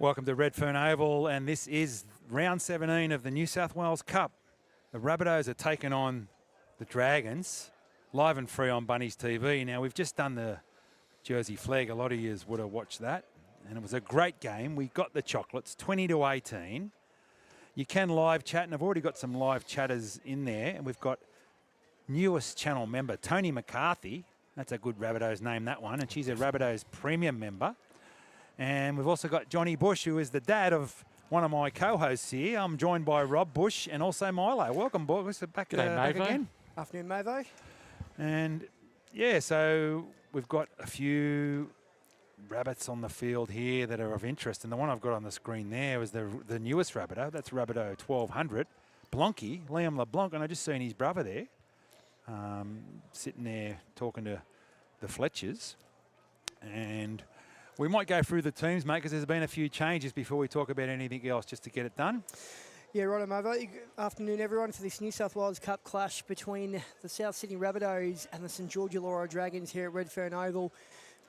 Welcome to Redfern Oval, and this is round 17 of the New South Wales Cup. The Rabbitohs are taking on the Dragons, live and free on Bunnies TV. Now, we've just done the Jersey flag. A lot of you would have watched that, and it was a great game. We got the chocolates, 20-18. You can live chat, and I've already got some live chatters in there, and we've got newest channel member, Tony McCarthy. That's a good Rabbitohs name, that one, and she's a Rabbitohs premium member. And we've also got Johnny Bush, who is the dad of one of my co-hosts here. I'm joined by Rob Bush and also Milo. Welcome, boys. Back again. Afternoon, Mavo. And, yeah, so we've got a few rabbits on the field here that are of interest. And the one I've got on the screen there is the newest Rabbitoh. That's Rabbitoh 1200. Blanky, Liam LeBlanc. And I just seen his brother there, sitting there talking to the Fletchers. And we might go through the teams, mate, because there's been a few changes before we talk about anything else, just to get it done. Yeah, right, Mavo. Afternoon, everyone, for this New South Wales Cup clash between the South Sydney Rabbitohs and the St George Illawarra Dragons here at Redfern Oval.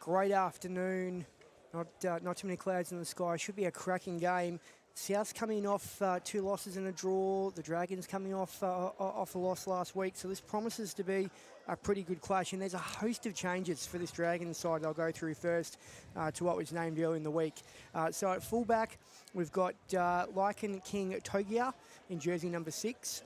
Great afternoon. Not too many clouds in the sky. Should be a cracking game. South's coming off 2 losses and a draw. The Dragons coming off a loss last week. So this promises to be a pretty good clash. And there's a host of changes for this Dragons side I'll go through first to what was named earlier in the week. So at fullback, we've got Lycan King Togia in jersey number 6.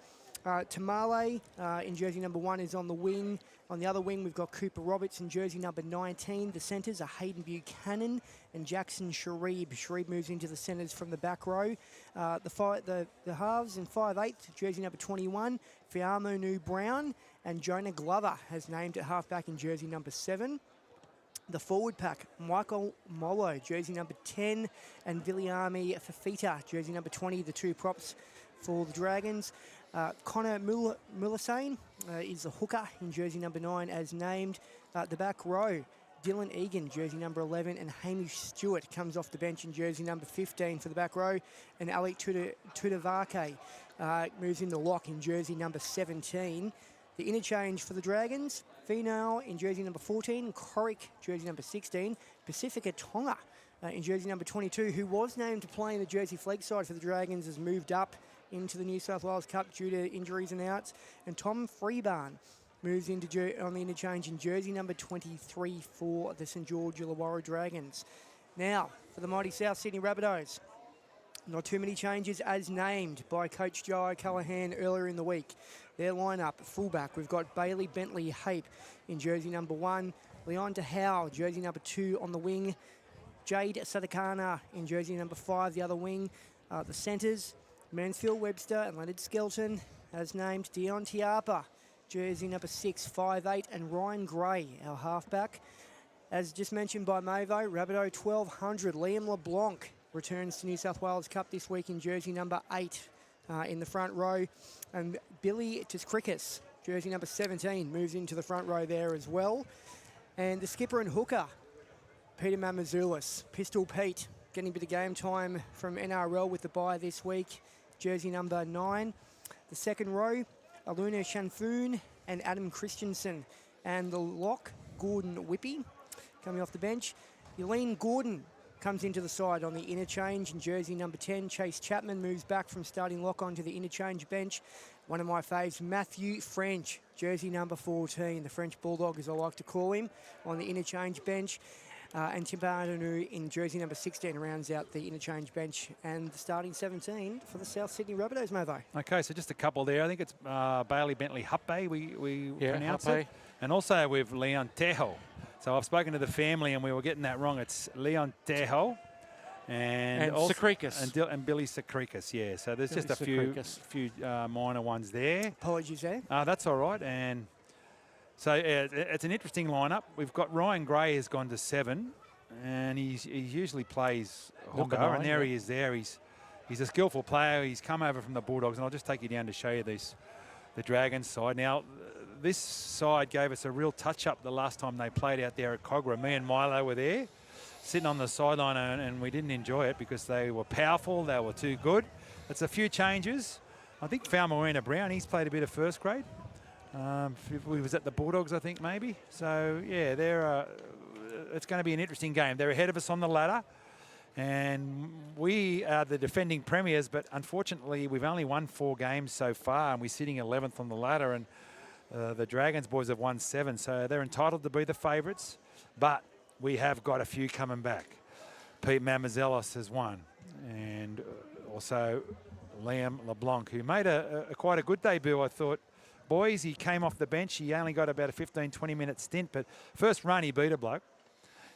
Tamale in jersey number 1 is on the wing. On the other wing, we've got Cooper Roberts in jersey number 19. The centres are Hayden Buchanan and Jackson Sharib. Sharib moves into the centres from the back row. The halves in 5'8", jersey number 21, Fiamonu Brown, and Jonah Glover has named at halfback in jersey number 7. The forward pack, Michael Mollo, jersey number 10, and Viliami Fafita, jersey number 20, the 2 props for the Dragons. Connor Mulasane is the hooker in jersey number 9 as named. The back row, Dylan Egan, jersey number 11, and Hamish Stewart comes off the bench in jersey number 15 for the back row. And Alec Tudavake moves in the lock in jersey number 17. The interchange for the Dragons, Finau in jersey number 14, Corrick, jersey number 16, Pacifica Tonga in jersey number 22, who was named to play in the Jersey flag side for the Dragons, has moved up into the New South Wales Cup due to injuries and outs. And Tom Freebarn moves into on the interchange in jersey number 23 for the St George Illawarra Dragons. Now, for the mighty South Sydney Rabbitohs, not too many changes as named by Coach Joe O'Callaghan earlier in the week. Their lineup, fullback, we've got Bailey Bentley Hape in jersey number 1, Leon DeHowe, jersey number 2 on the wing, Jade Sadakana in jersey number 5, the other wing. The centres, Mansfield Webster and Leonard Skelton, as named. Dion Tiapa, jersey number 6, 5'8", and Ryan Gray, our halfback. As just mentioned by Mavo, Rabbitoh 1200, Liam LeBlanc returns to New South Wales Cup this week in jersey number 8 in the front row. And Billy Tiskrikis, jersey number 17, moves into the front row there as well. And the skipper and hooker, Peter Mamazoulis, Pistol Pete, getting a bit of game time from NRL with the bye this week, jersey number 9. The second row, Aluna Shanfoon and Adam Christensen. And the lock, Gordon Whippy, coming off the bench. Eileen Gordon comes into the side on the interchange in jersey number 10. Chase Chapman moves back from starting lock onto the interchange bench. One of my faves, Matthew French, jersey number 14, the French Bulldog as I like to call him, on the interchange bench. And Timpadanu in jersey number 16 rounds out the interchange bench, and the starting 17 for the South Sydney Rabbitohs, Mavo. Okay, so just a couple there. I think it's Bailey Bentley Huppe, we pronounce Huppe. It. And also with Leon Tejo. So I've spoken to the family and we were getting that wrong. It's Leon Tejo and Sakrikis. And Billy Sakrikis, yeah. So there's just a few minor ones there. Apologies there. That's all right. And so it's an interesting lineup. We've got Ryan Gray has gone to 7, and he usually plays hooker, 9, and there he is there. He's a skillful player. He's come over from the Bulldogs, and I'll just take you down to show you the Dragons side. Now, this side gave us a real touch-up the last time they played out there at Cogra. Me and Milo were there, sitting on the sideline, and we didn't enjoy it because they were powerful, they were too good. It's a few changes. I think Falmarina Brown, he's played a bit of first grade. We was at the Bulldogs, I think, maybe. So, yeah, it's going to be an interesting game. They're ahead of us on the ladder. And we are the defending premiers, but unfortunately we've only won 4 games so far, and we're sitting 11th on the ladder, and the Dragons boys have won 7, so they're entitled to be the favourites. But we have got a few coming back. Pete Mamazelos has won, and also Liam LeBlanc, who made quite a good debut, I thought. Boys, he came off the bench. He only got about a 15, 20-minute stint, but first run he beat a bloke,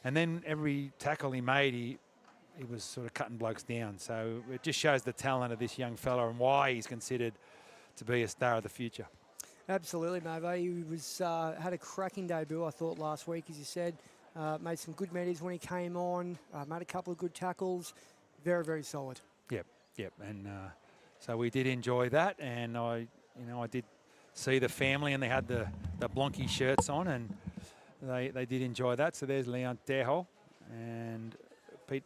and then every tackle he made, he was sort of cutting blokes down. So it just shows the talent of this young fella and why he's considered to be a star of the future. Absolutely, Mavo. He was had a cracking debut, I thought, last week, as you said. Made some good medals when he came on. Made a couple of good tackles. Very, very solid. Yep. And so we did enjoy that, and I did see the family, and they had the Blanky shirts on, and they did enjoy that. So there's Leon Tejo and Pete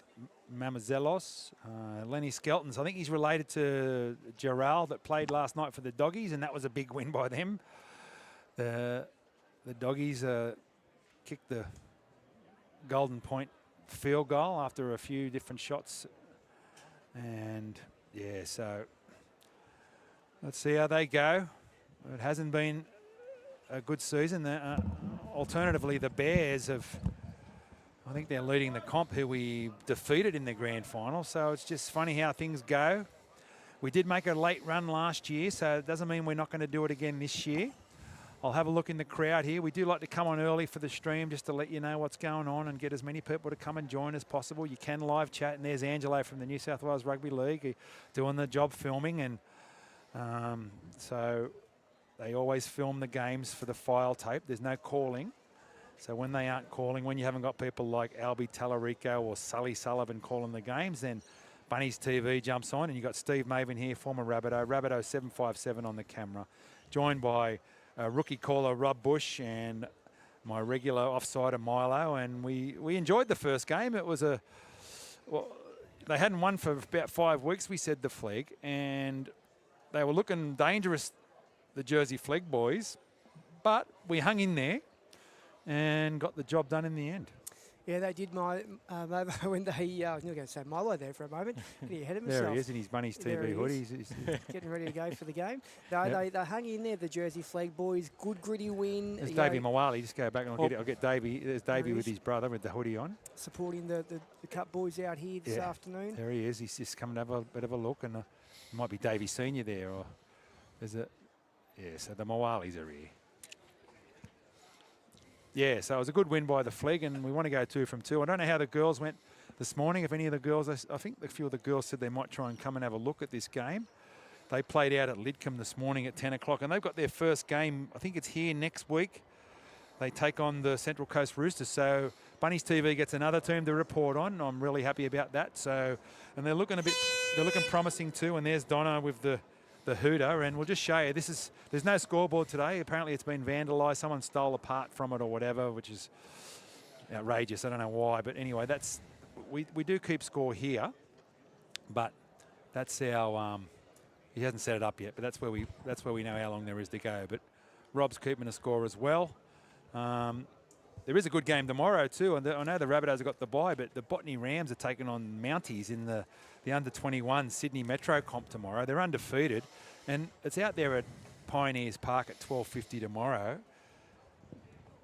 Mamazelos, Lenny Skeltons. I think he's related to Gerald that played last night for the Doggies, and that was a big win by them. The Doggies kicked the Golden Point field goal after a few different shots. And, yeah, so let's see how they go. It hasn't been a good season. Alternatively, the Bears I think they're leading the comp, who we defeated in the grand final. So it's just funny how things go. We did make a late run last year, so it doesn't mean we're not going to do it again this year. I'll have a look in the crowd here. We do like to come on early for the stream just to let you know what's going on and get as many people to come and join as possible. You can live chat, and there's Angelo from the New South Wales Rugby League doing the job filming, and so they always film the games for the file tape. There's no calling. So when they aren't calling, when you haven't got people like Albie Tallarico or Sully Sullivan calling the games, then Bunnies TV jumps on, and you've got Steve Maven here, former Rabbitoh 757 on the camera, joined by rookie caller Rob Bush and my regular offsider Milo. And we enjoyed the first game. It was they hadn't won for about 5 weeks, we said, the Flegg, and they were looking dangerous, the Jersey Flegg boys, but we hung in there and got the job done in the end. Yeah, they did when they, I was going to say Milo there for a moment. Getting ahead of himself. There he is in his Bunnies TV hoodie. He's getting ready to go for the game. No, yep. they hung in there, the Jersey Flegg boys. Good gritty win. There's Davey Mawali. Just go back and I'll get Davey. There's Davey with his brother with the hoodie on. Supporting the Cup boys out here this afternoon. There he is. He's just coming to have a bit of a look, and it might be Davey Senior there, or is it? Yeah, so the Mawalis are here. Yeah, so it was a good win by the Flegg, and we want to go 2 from 2. I don't know how the girls went this morning. If any of the girls, I think a few of the girls said they might try and come and have a look at this game. They played out at Lidcombe this morning at 10 o'clock, and they've got their first game. I think it's here next week. They take on the Central Coast Roosters. So Bunnies TV gets another team to report on. I'm really happy about that. So, and they're looking promising too. And there's Donna with the hooter, and we'll just show you. There's no scoreboard today. Apparently it's been vandalised. Someone stole a part from it or whatever, which is outrageous. I don't know why, but anyway, we do keep score here, but that's our he hasn't set it up yet, but that's where we know how long there is to go. But Rob's keeping a score as well. There is a good game tomorrow too, and I know the Rabbitohs have got the bye, but the Botany Rams are taking on Mounties in the under-21 Sydney Metro comp tomorrow. They're undefeated, and it's out there at Pioneers Park at 12:50 tomorrow.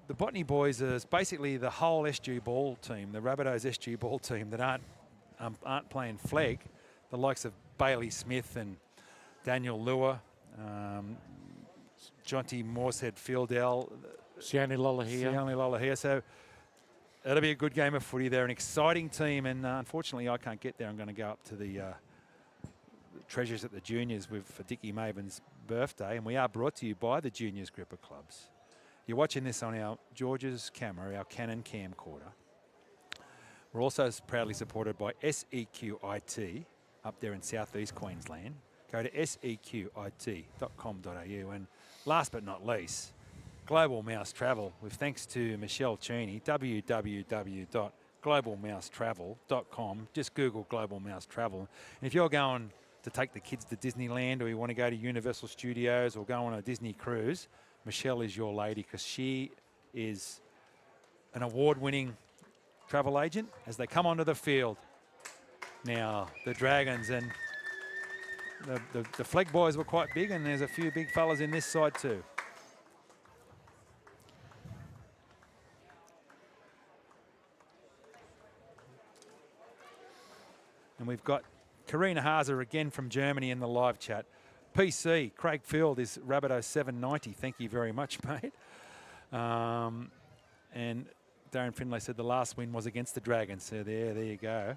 The Botany boys is basically the whole SG ball team, the Rabbitohs SG ball team that aren't playing Flegg. The likes of Bailey Smith and Daniel Lua, Jonty Morsehead Fieldell, Sione Lolohea. So it'll be a good game of footy. They're an exciting team, and unfortunately I can't get there. I'm going to go up to the Treasures at the Juniors for Dickie Maven's birthday, and we are brought to you by the Juniors Group of Clubs. You're watching this on our George's camera, our Canon camcorder. We're also proudly supported by SEQ IT up there in southeast Queensland. Go to seqit.com.au, and last but not least, Global Mouse Travel, with thanks to Michelle Cheney, www.globalmousetravel.com. Just Google Global Mouse Travel. And if you're going to take the kids to Disneyland, or you want to go to Universal Studios or go on a Disney cruise, Michelle is your lady, because she is an award-winning travel agent. As they come onto the field, now, the Dragons, and the flag boys were quite big, and there's a few big fellas in this side too. And we've got Karina Hazer again from Germany in the live chat. PC, Craig Field is Rabbitohs 790. Thank you very much, mate. And Darren Finlay said the last win was against the Dragons. So there you go.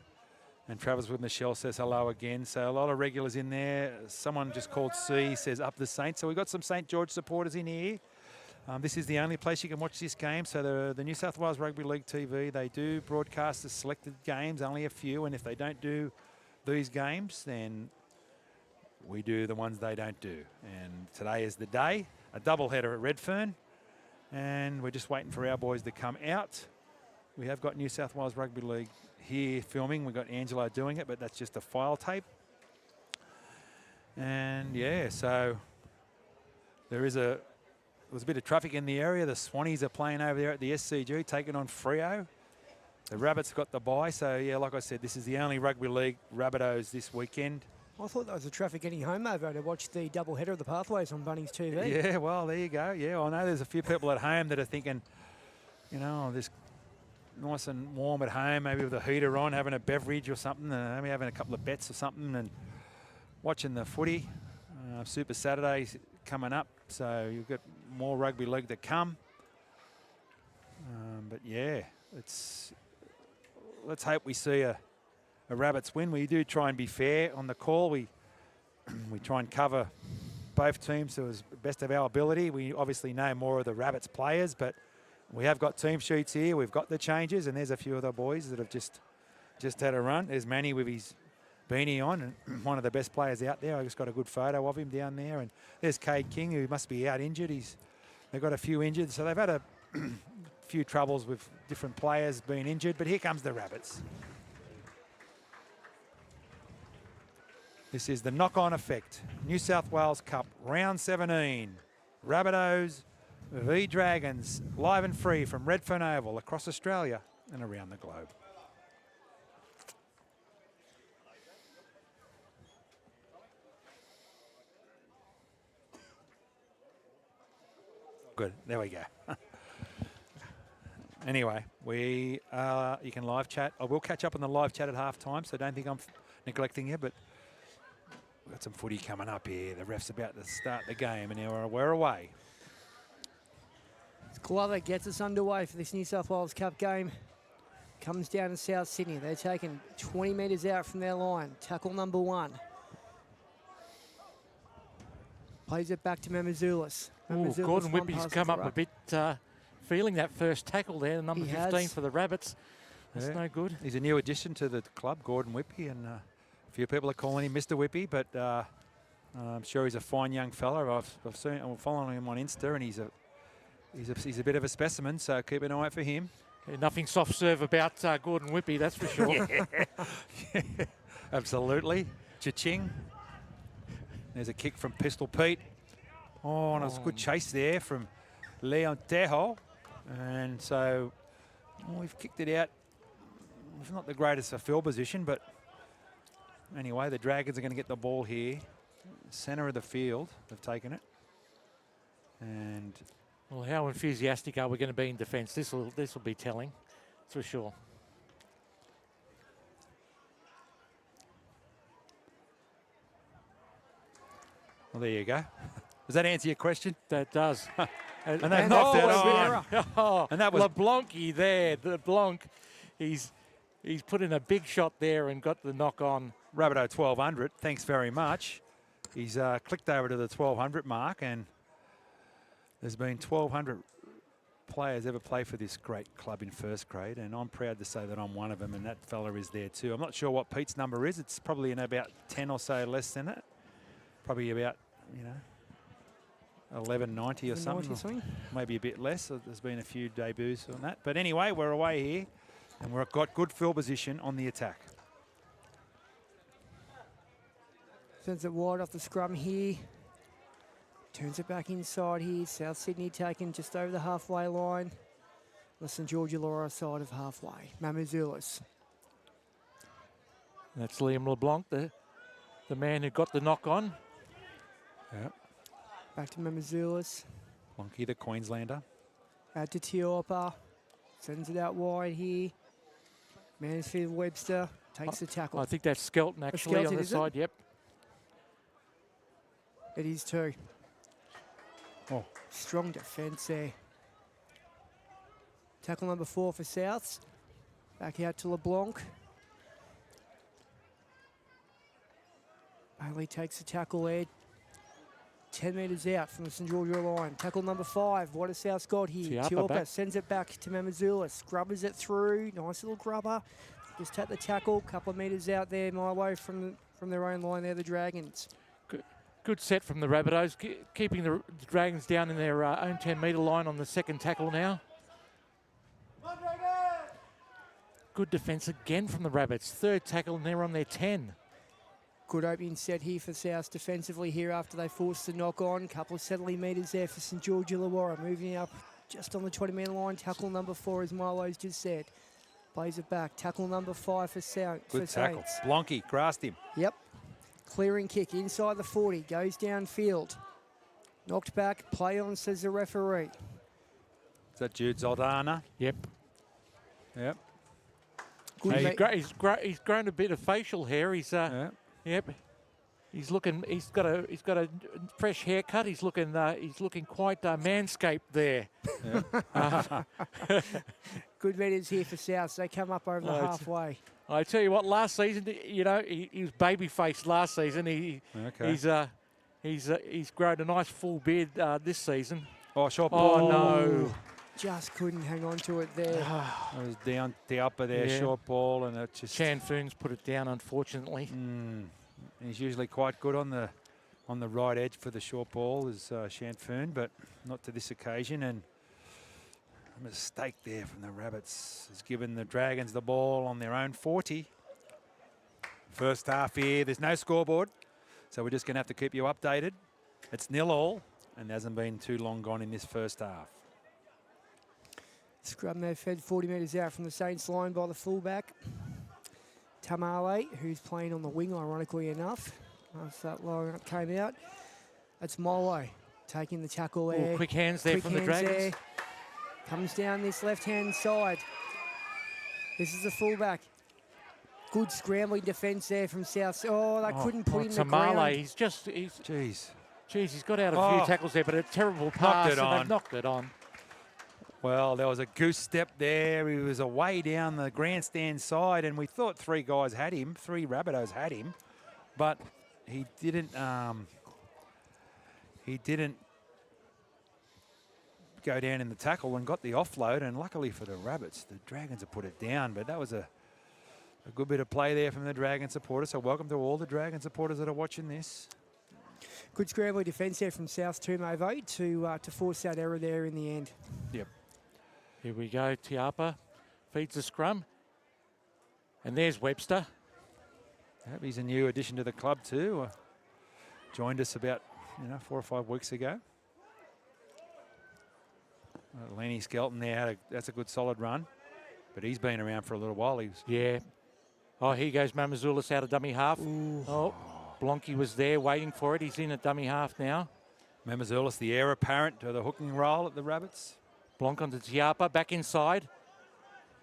And Travers with Michelle says hello again. So a lot of regulars in there. Someone just called C says up the Saints. So we've got some St George supporters in here. This is the only place you can watch this game. So the New South Wales Rugby League TV, they do broadcast the selected games, only a few. And if they don't do these games, then we do the ones they don't do. And today is the day, a double header at Redfern. And we're just waiting for our boys to come out. We have got New South Wales Rugby League here filming. We've got Angelo doing it, but that's just a file tape. And yeah, so there was a bit of traffic in the area. The Swannies are playing over there at the SCG, taking on Freo. The Rabbits got the bye. So yeah, like I said, this is the only Rugby League Rabbitohs this weekend. I thought that was the traffic getting home over to watch the double header of the Pathways on Bunnies TV. Yeah, well, there you go. Yeah, I know there's a few people at home that are thinking, you know, this nice and warm at home, maybe with a heater on, having a beverage or something, maybe having a couple of bets or something and watching the footy. Super Saturday's coming up, so you've got more rugby league to come. But yeah, let's hope we see a Rabbits win. We do try and be fair on the call. We try and cover both teams to as best of our ability. We obviously know more of the Rabbits players, but we have got team sheets here. We've got the changes, and there's a few of the boys that have just had a run. There's Manny with his beanie on, and one of the best players out there. I just got a good photo of him down there. And there's Cade King, who must be out injured. They've got a few injured, so they've had a few troubles with different players being injured. But here comes the Rabbits. This is the knock-on effect. New South Wales Cup, round 17. Rabbitohs v Dragons, live and free from Redfern Oval across Australia and around the globe. Good, there we go. Anyway, you can live chat. I will catch up on the live chat at halftime, so don't think I'm neglecting you, but we've got some footy coming up here. The ref's about to start the game, and now we're away. Glover gets us underway for this New South Wales Cup game. Comes down to South Sydney. They're taking 20 metres out from their line. Tackle number 1. Plays it back to Mamazoulis. Gordon Whippy's come up a bit feeling that first tackle there, number 15 for the Rabbits. That's no good. He's a new addition to the club, Gordon Whippy, and a few people are calling him Mr. Whippy, but I'm sure he's a fine young fella. I'm following him on Insta, and he's a bit of a specimen, so keep an eye out for him. Yeah, nothing soft serve about Gordon Whippy, that's for sure. Yeah, absolutely. Cha-ching. There's a kick from Pistol Pete. Oh, and it was a good chase there from Leon Tejo. And so we've kicked it out. It's not the greatest field position, but anyway, the Dragons are going to get the ball here. Centre of the field, they've taken it. And well, how enthusiastic are we going to be in defence? This will be telling, that's for sure. Well, there you go. Does that answer your question? That does. And they knocked that on. Oh, and that was LeBlanc there. LeBlanc, he's put in a big shot there and got the knock on. Rabbitoh 1200. Thanks very much. He's clicked over to the 1200 mark, and there's been 1200 players ever play for this great club in first grade, and I'm proud to say that I'm one of them, and that fella is there too. I'm not sure what Pete's number is. It's probably in about 10 or so less than it. Probably about, 1190 or something. Maybe a bit less. There's been a few debuts on that. But anyway, we're away here, and we've got good field position on the attack. Sends it wide off the scrum here. Turns it back inside here. South Sydney taken just over the halfway line. The St George Illawarra side of halfway. Mamazoulis. That's Liam LeBlanc, the man who got the knock on. Yep. Back to Mamazoulis. Lonky, the Queenslander. Out to Tiopa. Sends it out wide here. Mansfield Webster takes the tackle. I think that's Skelton actually on the side. Yep. It is too. Oh. Strong defence there. Tackle number 4 for Souths. Back out to LeBlanc. Bailey takes the tackle there. 10 metres out from the St Georgia line. Tackle number 5. What has Souths got here? Tiorpa sends it back to Mamazoulis. Grubbers it through. Nice little grubber. Just take the tackle. Couple of metres out there, Milo, from their own line there, the Dragons. Good set from the Rabbitohs, keeping the Dragons down in their own 10-metre line on the second tackle now. Good defence again from the Rabbits. Third tackle and they're on their 10. Good opening set here for South defensively here after they forced the knock on. Couple of settling metres there for St George Illawarra. Moving up just on the 20-metre line. Tackle number 4, as Milo's just said. Plays it back. Tackle number 5 for South. Good tackle. Blonky grasped him. Yep. Clearing kick inside the 40. Goes downfield. Knocked back. Play on, says the referee. Is that Jude Zaldana? Yep. Yep. He's grown a bit of facial hair. He's Yep. He's got a fresh haircut. He's looking quite manscaped there. Yeah. Good metres here for South. They come up over the halfway. I tell you what, last season, he was baby-faced last season. He's grown a nice full beard this season. Oh, short ball. Oh, no. Just couldn't hang on to it there. It was down the upper there, short ball, and it just... Chan Foon's put it down, unfortunately. He's usually quite good on the right edge for the short ball, is Chan Foon, but not to this occasion. And a mistake there from the Rabbits has given the Dragons the ball on their own 40. First half here, there's no scoreboard, so we're just going to have to keep you updated. It's 0-0, and there hasn't been too long gone in this first half. Scrum there fed 40 metres out from the Saints line by the fullback. Tamale, who's playing on the wing, ironically enough. Once that line up came out. That's Molo taking the tackle there. Quick hands there from the Dragons. There. Comes down this left-hand side. This is the fullback. Good scrambling defence there from South. Oh, they couldn't put him in the ground. Jeez, he's got out a few tackles there, but a terrible pass. They've knocked it on. Well, there was a goose step there. He was away down the grandstand side, and we thought 3 guys had him. 3 Rabbitohs had him, but he didn't. He didn't go down in the tackle and got the offload. And luckily for the Rabbits, the Dragons have put it down. But that was a good bit of play there from the Dragon supporters. So welcome to all the Dragon supporters that are watching this. Good scrambling defence there from South too, Mavo, to force that error there in the end. Yep. Here we go. Tiapa feeds the scrum. And there's Webster. Yep, he's a new addition to the club too. Joined us about 4 or 5 weeks ago. Lenny Skelton there, that's a good solid run. But he's been around for a little while. Yeah. Oh, here goes Mamazoulis out of dummy half. Ooh. Oh, Blonky was there waiting for it. He's in at dummy half now. Mamazoulis, the heir apparent to the hooking role at the Rabbits. Blanc onto Tiapa, back inside.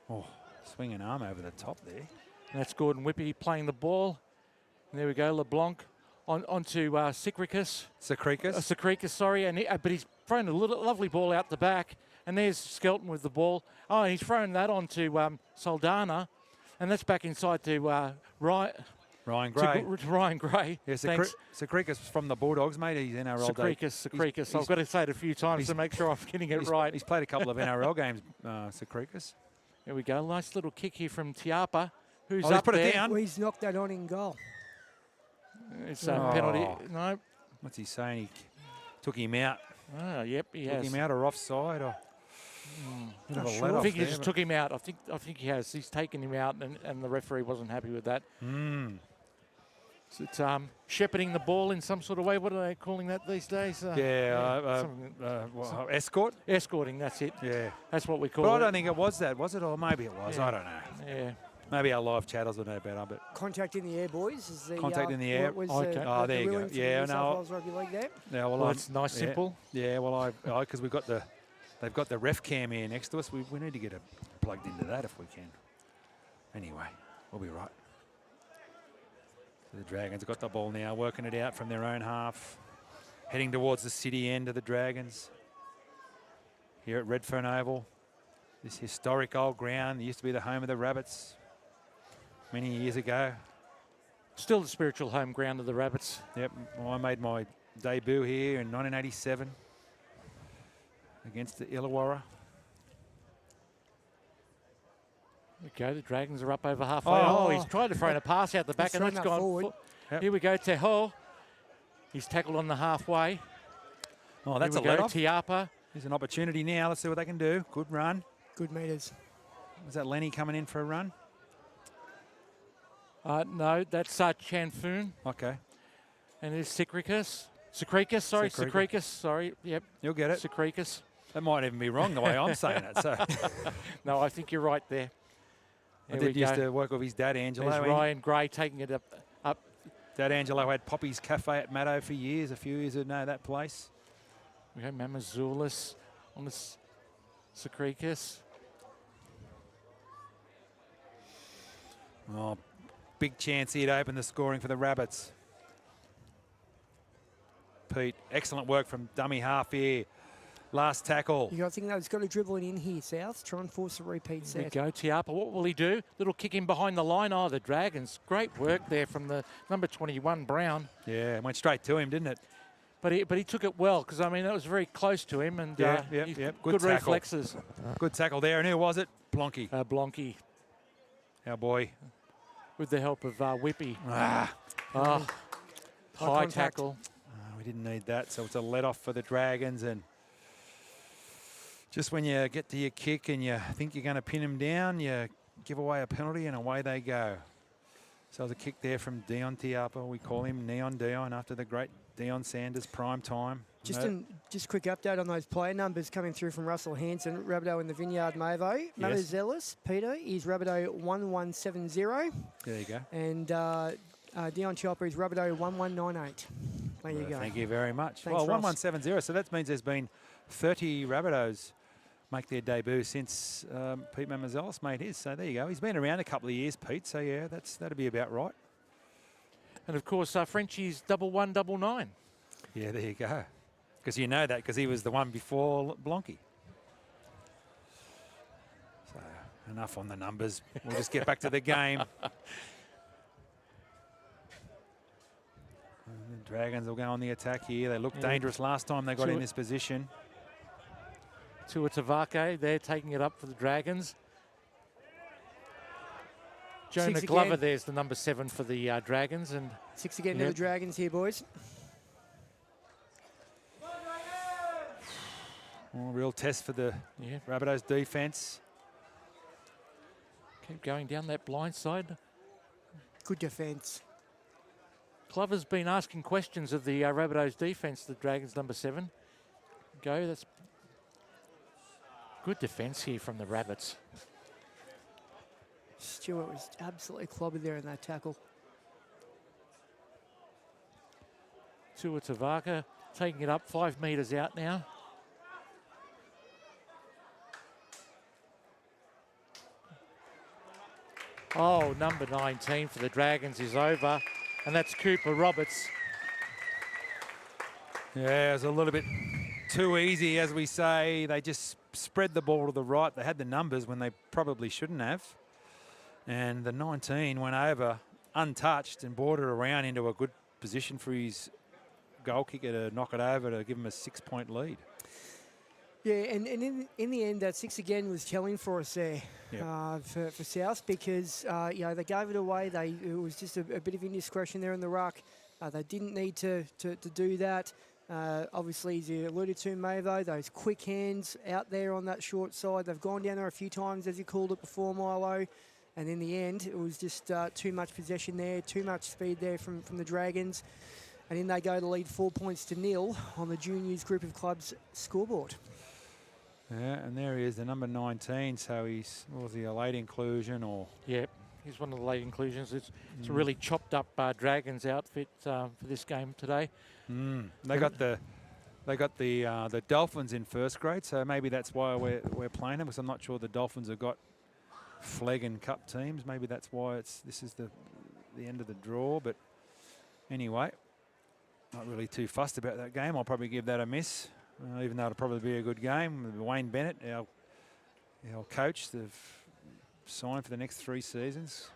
Oh, swinging arm over the top there. And that's Gordon Whippy playing the ball. And there we go, LeBlanc onto Sikrikis. Sikrikis, sorry. And but he's thrown a lovely ball out the back. And there's Skelton with the ball. Oh, he's thrown that onto Saldana. And that's back inside to Ryan Gray. To Ryan Gray. Yeah, Sikrikis from the Bulldogs, mate. He's NRL. Sikrikis. I've got to say it a few times to make sure I'm getting it right. He's played a couple of NRL games, Sikrikis. There we go. Nice little kick here from Tiapa, who's up there. It down. Well, he's knocked that on in goal. It's a penalty. No. What's he saying? He took him out. Oh, yep, he has. Took him out or offside or... I think he just took him out. I think he has. He's taken him out, and the referee wasn't happy with that. So it's shepherding the ball in some sort of way. What are they calling that these days? Escort? Escorting, that's it. Yeah. That's what we call it. But I don't think it was that, was it? Or maybe it was. Yeah. I don't know. Yeah. Maybe our live chatters will know better, but Contact in the air, boys. Is the, contact in the air. Was okay. the There you go. ruling for the Yeah, New South no. Wales Rugby League there. Yeah, well, it's nice, simple. Yeah, well, because we've got they've got the ref cam here next to us. We need to get it plugged into that if we can. Anyway, we'll be right. So the Dragons have got the ball now, working it out from their own half, heading towards the city end of the Dragons. Here at Redfern Oval, this historic old ground. It used to be the home of the Rabbits many years ago. Still the spiritual home ground of the Rabbits. Yep, well, I made my debut here in 1987 against the Illawarra. There we go, the Dragons are up over halfway. Oh, he's tried to throw in a pass out the back, and that's gone forward. Yep. Here we go, Teho. He's tackled on the halfway. Oh, that's a let-off. Tiapa. There's an opportunity now. Let's see what they can do. Good run. Good meters. Was that Lenny coming in for a run? No, that's Chanfoon. Okay. And there's Secrecus. Secrecus, sorry. Yep. You'll get it. Secrecus. That might even be wrong the way I'm saying it. So. No, I think you're right there. I did used to work with his dad, Angelo. There's Ryan Gray taking it up. Dad Angelo had Poppy's Cafe at Maddo for years. A few years who know that place. We have Mamazoulis on the Secrecus. Oh, big chance here to open the scoring for the Rabbits. Pete, excellent work from dummy half here. Last tackle. You got to think that he's got to dribble it in here, South. Try and force a repeat set. There we go, Tiapa. What will he do? Little kick in behind the line. Oh, the Dragons. Great work there from the number 21, Brown. Yeah, it went straight to him, didn't it? But he took it well, because, I mean, that was very close to him. And Good reflexes. Good tackle there. And who was it? Blonky. Blonky. Our boy. With the help of Whippy. High tackle. We didn't need that, so it's a let-off for the Dragons. And just when you get to your kick and you think you're going to pin them down, you give away a penalty and away they go. So it was a kick there from Dion Tiapa. We call him Neon Dion after the great Dion Sanders prime time. Just quick update on those player numbers coming through from Russell Hanson, Rabbitoh in the Vineyard Mavo. Manu Zealous, Peter, is Rabbitoh 1170. There you go. And Dion Chopper is Rabbitoh 1198. There you go. Thank you very much. Thanks, well, 1170, so that means there's been 30 Rabbitohs make their debut since Pete Mamazoulis made his. So there you go. He's been around a couple of years, Pete. So yeah, that'll be about right. And of course, Frenchie's 1199. Yeah, there you go. Because you know that because he was the one before Blonky. So enough on the numbers. We'll just get back to the game. The Dragons will go on the attack here. They looked dangerous last time they got in this position. Tuatavake, they're taking it up for the Dragons. Jonah Glover, there's the number 7 for the Dragons. And 6 again to the Dragons here, boys. Oh, real test for the Rabbitohs defence. Keep going down that blind side. Good defence. Glover's been asking questions of the Rabbitohs defence, the Dragons number 7. Go, that's good defence here from the Rabbits. Stewart was absolutely clobbered there in that tackle. Tuatavake taking it up 5 metres out now. Oh, number 19 for the Dragons is over, and that's Cooper Roberts. Yeah, it was a little bit too easy, as we say. They just spread the ball to the right. They had the numbers when they probably shouldn't have. And the 19 went over untouched and brought it around into a good position for his goal kicker to knock it over to give him a 6-point lead. Yeah, and in the end, that 6 again was telling for us there for South because, they gave it away. It was just a bit of indiscretion there in the ruck. They didn't need to do that. Obviously, as you alluded to, Mavo, those quick hands out there on that short side. They've gone down there a few times, as you called it before, Milo. And in the end, it was just too much possession there, too much speed there from the Dragons. And in they go to lead 4 points to 0 on the juniors group of clubs scoreboard. Yeah, and there he is, the number 19. So was he a late inclusion or? Yep. He's one of the late inclusions. It's a really chopped up Dragons outfit for this game today. They got the Dolphins in first grade, so maybe that's why we're playing them, because I'm not sure the Dolphins have got flag and cup teams. Maybe that's why this is the end of the draw. But anyway, not really too fussed about that game. I'll probably give that a miss, even though it'll probably be a good game. Wayne Bennett, our coach, they've signed for the next 3 seasons.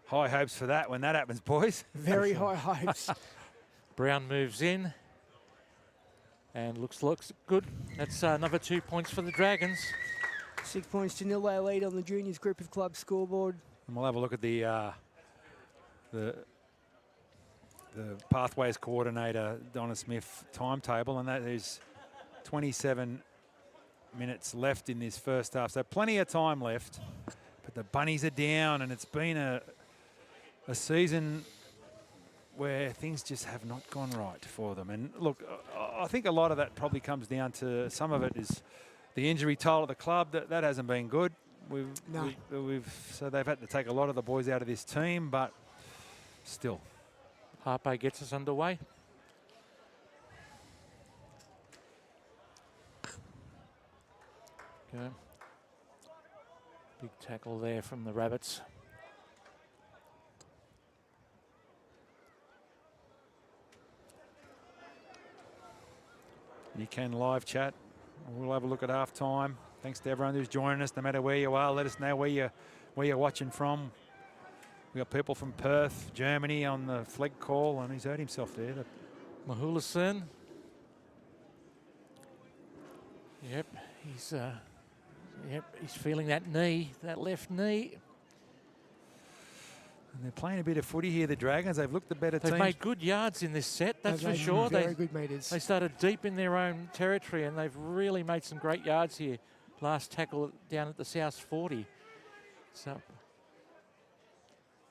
High hopes for that when that happens, boys. Very high hopes. Brown moves in and looks good. That's another 2 points for the Dragons. 6 points to 0 they lead on the juniors group of club scoreboard. And we'll have a look at the pathways coordinator, Donna Smith, timetable, and that is 27 minutes left in this first half. So plenty of time left, but the Bunnies are down, and it's been a season where things just have not gone right for them. And look, I think a lot of that probably comes down to, some of it is the injury toll at the club. That hasn't been good. So they've had to take a lot of the boys out of this team, but still. Harpe gets us underway. Okay. Big tackle there from the Rabbits. You can live chat. We'll have a look at half time. Thanks to everyone who's joining us, no matter where you are. Let us know where you're watching from. We got people from Perth, Germany on the flag call, and he's hurt himself there. Mahulasen. Yep, he's feeling that knee, that left knee. And they're playing a bit of footy here, the Dragons. They've looked the better team. They've made good yards in this set, that's for sure. Very good meters. They started deep in their own territory, and they've really made some great yards here. Last tackle down at the South 40. So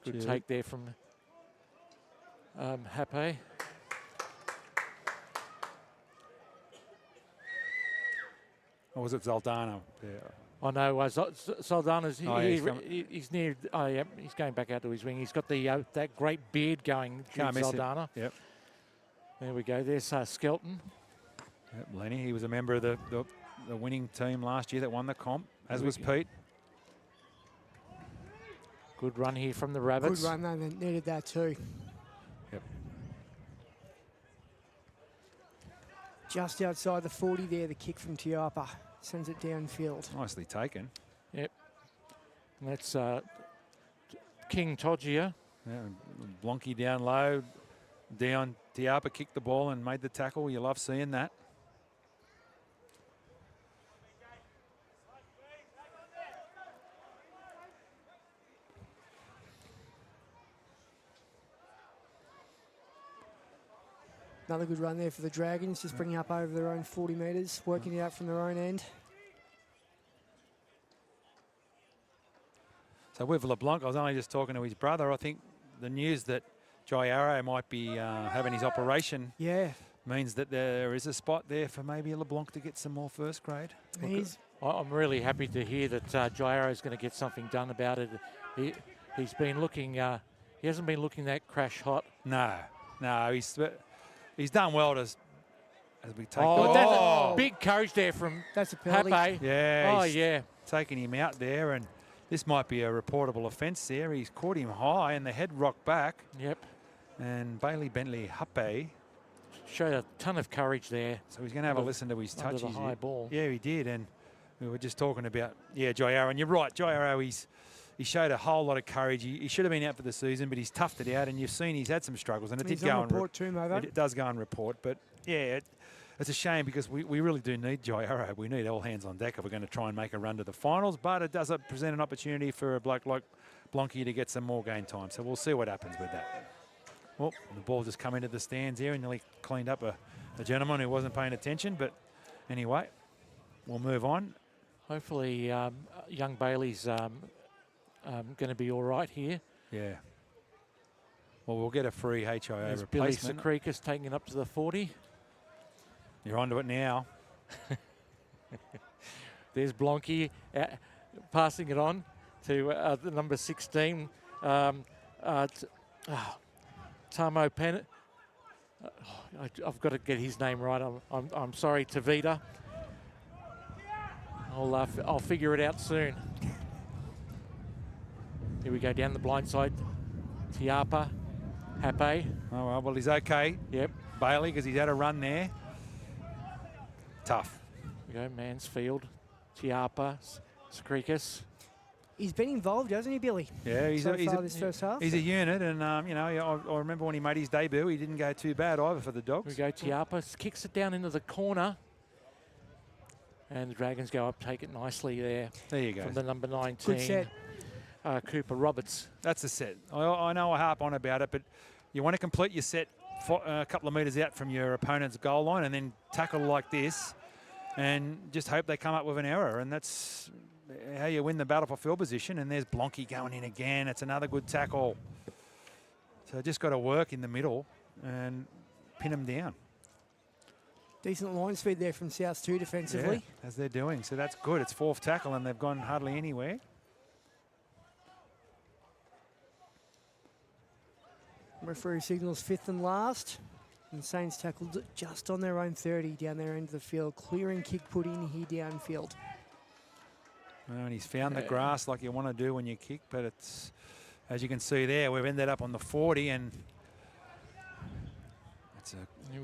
good take there from Hape. Or was it Zaldana? Yeah. Oh no, Zaldana's he's near. Oh yeah, he's going back out to his wing. He's got the that great beard going. Can't miss Zaldana. Yep. There we go. There's Skelton. Yep, Lenny. He was a member of the winning team last year that won the comp, as was Pete. Good run here from the Rabbits. Good run, they needed that too. Yep. Just outside the 40 there, the kick from Tiapa sends it downfield. Nicely taken. Yep. And that's King Toggia. Yeah, Blonky down low. Dion Tiapa kicked the ball and made the tackle. You love seeing that. Another good run there for the Dragons, just bringing up over their own 40 metres, working it out from their own end. So with LeBlanc, I was only just talking to his brother. I think the news that Jai Arrow might be having his operation means that there is a spot there for maybe LeBlanc to get some more first grade. I'm really happy to hear that Jai Arrow is going to get something done about it. He's been looking, he hasn't been looking that crash hot. No, he's done well as we take that's big courage there from Hape. Yeah, taking him out there, and this might be a reportable offence there. He's caught him high and the head rocked back. Yep. And Bailey Bentley Hape showed a ton of courage there. So he's going to have a listen to his touches. The high ball. Yeah, he did. And we were just talking about, Jai Arrow. And you're right, Jai Arrow, he showed a whole lot of courage. He should have been out for the season, but he's toughed it out. And you've seen he's had some struggles. And it did go on report too, Mo. It does go on report. But yeah, it's a shame because we really do need Jai Arrow. We need all hands on deck if we're going to try and make a run to the finals. But it does present an opportunity for a bloke like Blonky to get some more game time. So we'll see what happens with that. Well, the ball just come into the stands here and nearly cleaned up a gentleman who wasn't paying attention. But anyway, we'll move on. Hopefully young Bailey's going to be all right here. Yeah. Well, we'll get a free HIO There's replacement. Billy Sakrikas taking it up to the 40. You're onto it now. There's Blonky passing it on. to the number 16, Tamo Pen. I've got to get his name right. I'm sorry, Tavita. I'll figure it out soon. Here we go down the blind side. Tiapa, Hape. Oh, well, he's okay. Yep. Bailey, because he's had a run there. Tough. Here we go, Mansfield, Tiapa, Skrikas. He's been involved, hasn't he, Billy? Yeah, this first half. He's a unit, and you know, I remember when he made his debut, he didn't go too bad either for the Dogs. Here we go, Tiapa kicks it down into the corner. And the Dragons go up, take it nicely there. There you go. From the number 19. Good set. Cooper Roberts. That's the set. I know I harp on about it, but you want to complete your set a couple of metres out from your opponent's goal line and then tackle like this and just hope they come up with an error. And that's how you win the battle for field position. And there's Blonky going in again. It's another good tackle. So just got to work in the middle and pin them down. Decent line speed there from South too defensively. Yeah, as they're doing. So that's good. It's fourth tackle and they've gone hardly anywhere. Referee signals fifth and last. And Saints tackled just on their own 30 down their end of the field. Clearing kick put in here downfield. Well, and he's found the grass like you want to do when you kick, but it's, as you can see there, we've ended up on the 40 and it's a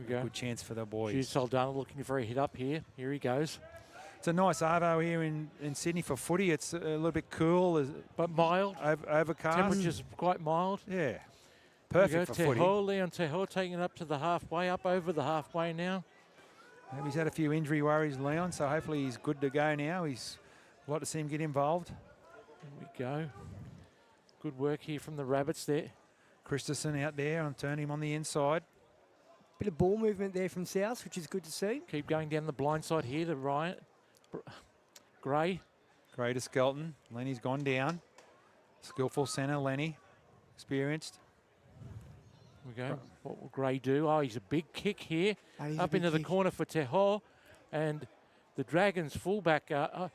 good chance for the boys. Hugh Saldana looking for a hit up here. Here he goes. It's a nice arvo here in Sydney for footy. It's a little bit cool. But mild. Overcast. Temperature's quite mild. Yeah. Perfect for footy. Leon Teho taking it up to the halfway, up over the halfway now. Maybe he's had a few injury worries, Leon, so hopefully he's good to go now. He's like to see him get involved. Here we go. Good work here from the Rabbits there. Christensen out there and turn him on the inside. Bit of ball movement there from South, which is good to see. Keep going down the blind side here to Ryan. Gray. Gray to Skelton. Lenny's gone down. Skillful centre, Lenny. Experienced. We go. What will Gray do? Oh, he's a big kick here. Up into the corner for Teho. And the Dragons fullback, the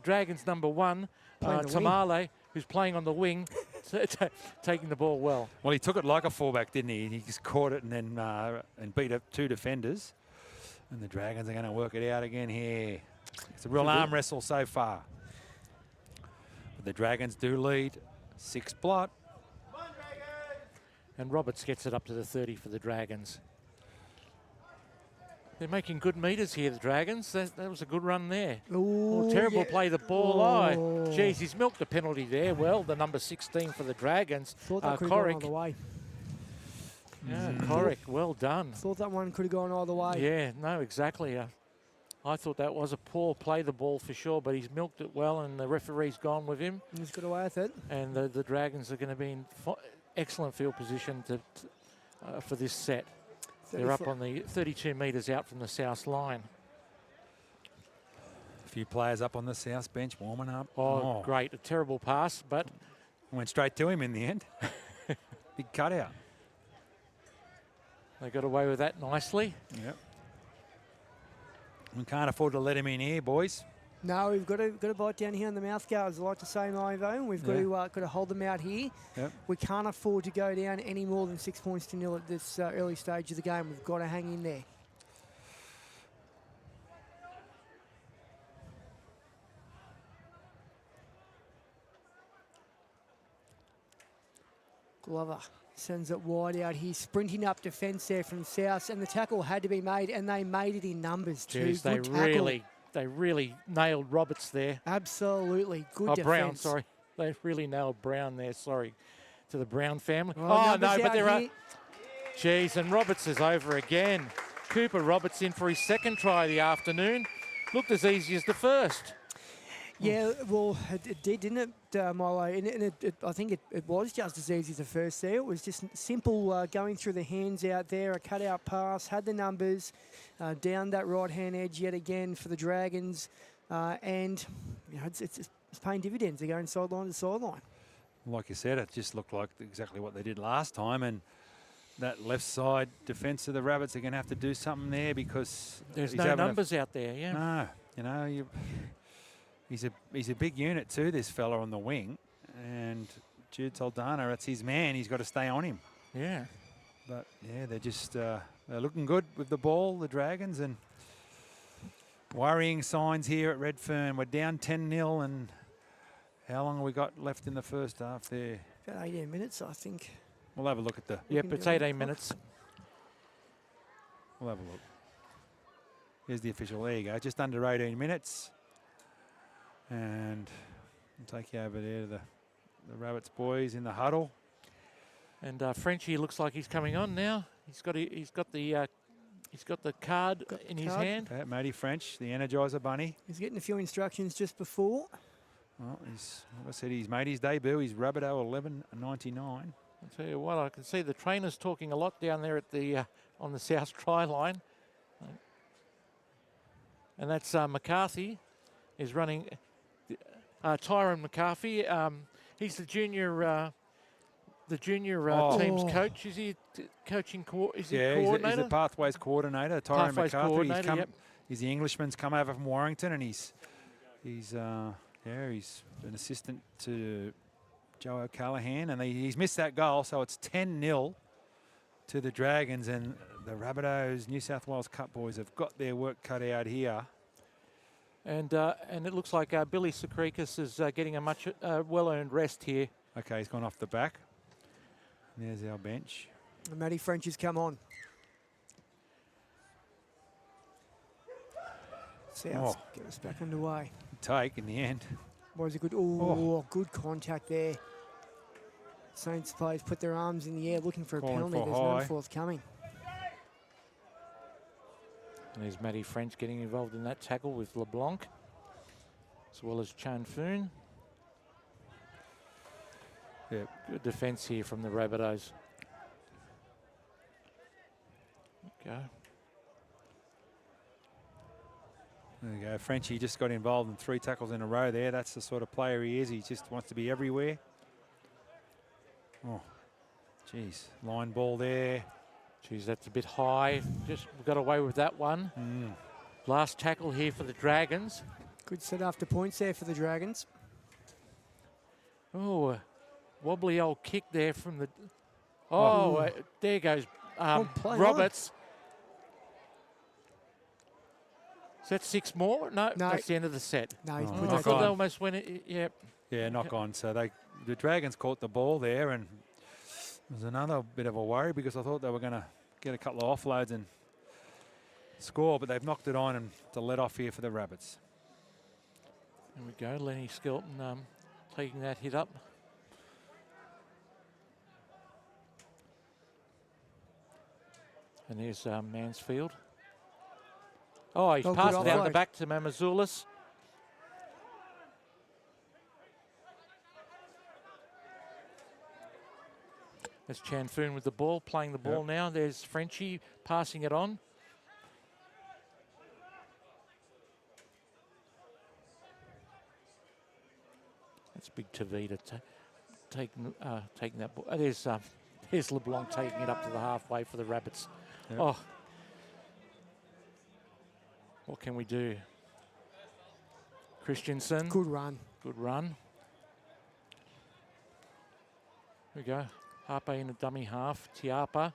Dragons number 1, Tamale, who's playing on the wing, taking the ball well. Well, he took it like a fullback, didn't he? He just caught it and then and beat up 2 defenders. And the Dragons are going to work it out again here. It's a real arm wrestle so far. But the Dragons do lead 6 blot. And Roberts gets it up to the 30 for the Dragons. They're making good metres here, the Dragons. That was a good run there. Ooh, terrible play, the ball. Oh, geez, he's milked the penalty there. Well, the number 16 for the Dragons. Thought that could have gone either way. Yeah, Corrick, well done. Thought that one could have gone either way. Yeah, no, exactly. I thought that was a poor play, the ball for sure, but he's milked it well, and the referee's gone with him. He's got away with it. And the Dragons are going to be in excellent field position for this set. They're up on the 32 metres out from the south line. A few players up on the south bench warming up. Oh, great. A terrible pass, but... Went straight to him in the end. Big cutout. They got away with that nicely. Yep. We can't afford to let him in here, boys. No, we've got to bite down here on the mouth guards. I like to say, Ivo. We've got to hold them out here. Yep. We can't afford to go down any more than 6 points to nil at this early stage of the game. We've got to hang in there. Glover sends it wide out here, sprinting up defence there from South, and the tackle had to be made, and they made it in numbers too. Jeez, they really nailed Roberts there. Absolutely. Good defence. Brown, sorry. They really nailed Brown there, sorry, to the Brown family. Oh, no, but there are... Jeez, and Roberts is over again. Cooper Roberts in for his second try of the afternoon. Looked as easy as the first. Yeah, well, it did, didn't it, Milo? And I think it was just as easy as the first there. It was just simple going through the hands out there, a cutout pass, had the numbers, down that right-hand edge yet again for the Dragons. And you know, it's paying dividends. They're going sideline to sideline. Like you said, it just looked like exactly what they did last time. And that left side defence of the Rabbits are going to have to do something there because... There's no numbers out there, yeah. No, you know, He's a big unit too, this fella on the wing. And Jude Soldana, that's his man. He's got to stay on him. Yeah. But, yeah, they're just they're looking good with the ball, the Dragons. And worrying signs here at Redfern. We're down 10-0. And how long have we got left in the first half there? About 18 minutes, I think. We'll have a look at the... Yep, it's 18 minutes. We'll have a look. Here's the official. There you go. Just under 18 minutes. And I'll take you over there to the Rabbits boys in the huddle. And Frenchie looks like he's coming on now. He's got the card in his hand. Matty French, the Energizer Bunny. He's getting a few instructions just before. Well, like I said, he's made his debut. He's Rabbitoh 11.99. I'll tell you what, I can see the trainers talking a lot down there at the on the south try line. And that's McCarthy is running. Tyrone McCarthy. He's the junior team's coach. Is he coaching? Is he coordinator? He's the Pathways coordinator. Tyrone Pathways McCarthy. coordinator, He's the Englishman's come over from Warrington, and he's an assistant to Joe O'Callaghan, and he's missed that goal, so it's 10-0 to the Dragons, and the Rabbitohs New South Wales Cup boys have got their work cut out here. And it looks like Billy Secrekis is getting a much well-earned rest here. Okay, he's gone off the back. And there's our bench. And Matty French has come on. Souths get us back underway. Take in the end. Was a good, good contact there. Saints players put their arms in the air looking for a penalty. There's none forthcoming. And there's Matty French getting involved in that tackle with LeBlanc, as well as Chan Foon. Yep. Good defence here from the Rabbitohs. Go. There you go. Frenchie just got involved in 3 tackles in a row there. That's the sort of player he is. He just wants to be everywhere. Oh, geez. Line ball there. Geez, that's a bit high. Just got away with that one. Last tackle here for the Dragons. Good set after points there for the Dragons. Oh, a wobbly old kick there from the... there goes Roberts. Is that 6 more? No, that's the end of the set. No, he's I thought they almost went it. Yep. Yeah, knock on. So the Dragons caught the ball there, and it was another bit of a worry because I thought they were going to get a couple of offloads and score, but they've knocked it on and to let off here for the Rabbits. There we go. Lenny Skelton taking that hit up. And there's Mansfield. Oh, he's passed it down the back to Mamazoulis. There's Chan Foon with the ball, playing the ball now. There's Frenchie passing it on. That's big Tavita taking that ball. There's LeBlanc taking it up to the halfway for the Rabbits. Yep. Oh. What can we do? Christensen. Good run. Good run. Here we go. Harpe in a dummy half. Tiapa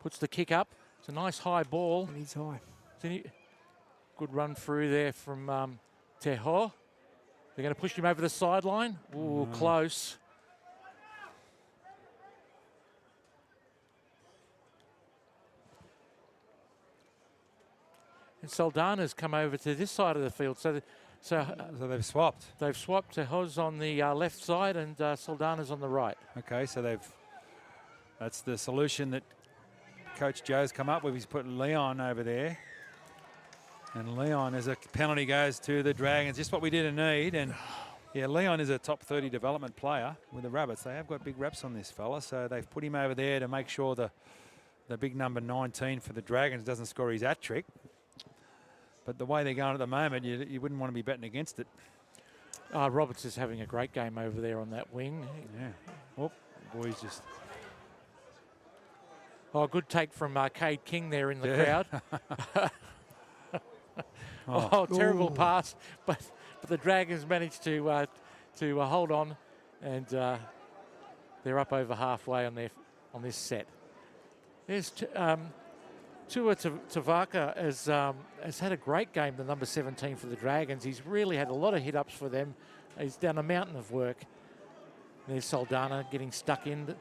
puts the kick up. It's a nice high ball. And he's high. Good run through there from Teho. They're going to push him over the sideline. Ooh, close. And Saldana's come over to this side of the field. So they've swapped. They've swapped. Teho's on the left side and Saldana's on the right. Okay, so that's the solution that Coach Joe's come up with. He's put Leon over there. And Leon, as a penalty goes to the Dragons, just what we didn't need. And yeah, Leon is a top 30 development player with the Rabbits. They have got big reps on this fella, so they've put him over there to make sure the big number 19 for the Dragons doesn't score his hat-trick. But the way they're going at the moment, you wouldn't want to be betting against it. Roberts is having a great game over there on that wing. Yeah. Oh, boys just... Oh, good take from Cade King there in the crowd. Oh, terrible Ooh. pass, but the Dragons managed to hold on, and they're up over halfway on this set. There's Tua Tavaka has had a great game, the number 17 for the Dragons. He's really had a lot of hit-ups for them. He's done a mountain of work. There's Saldana getting stuck in.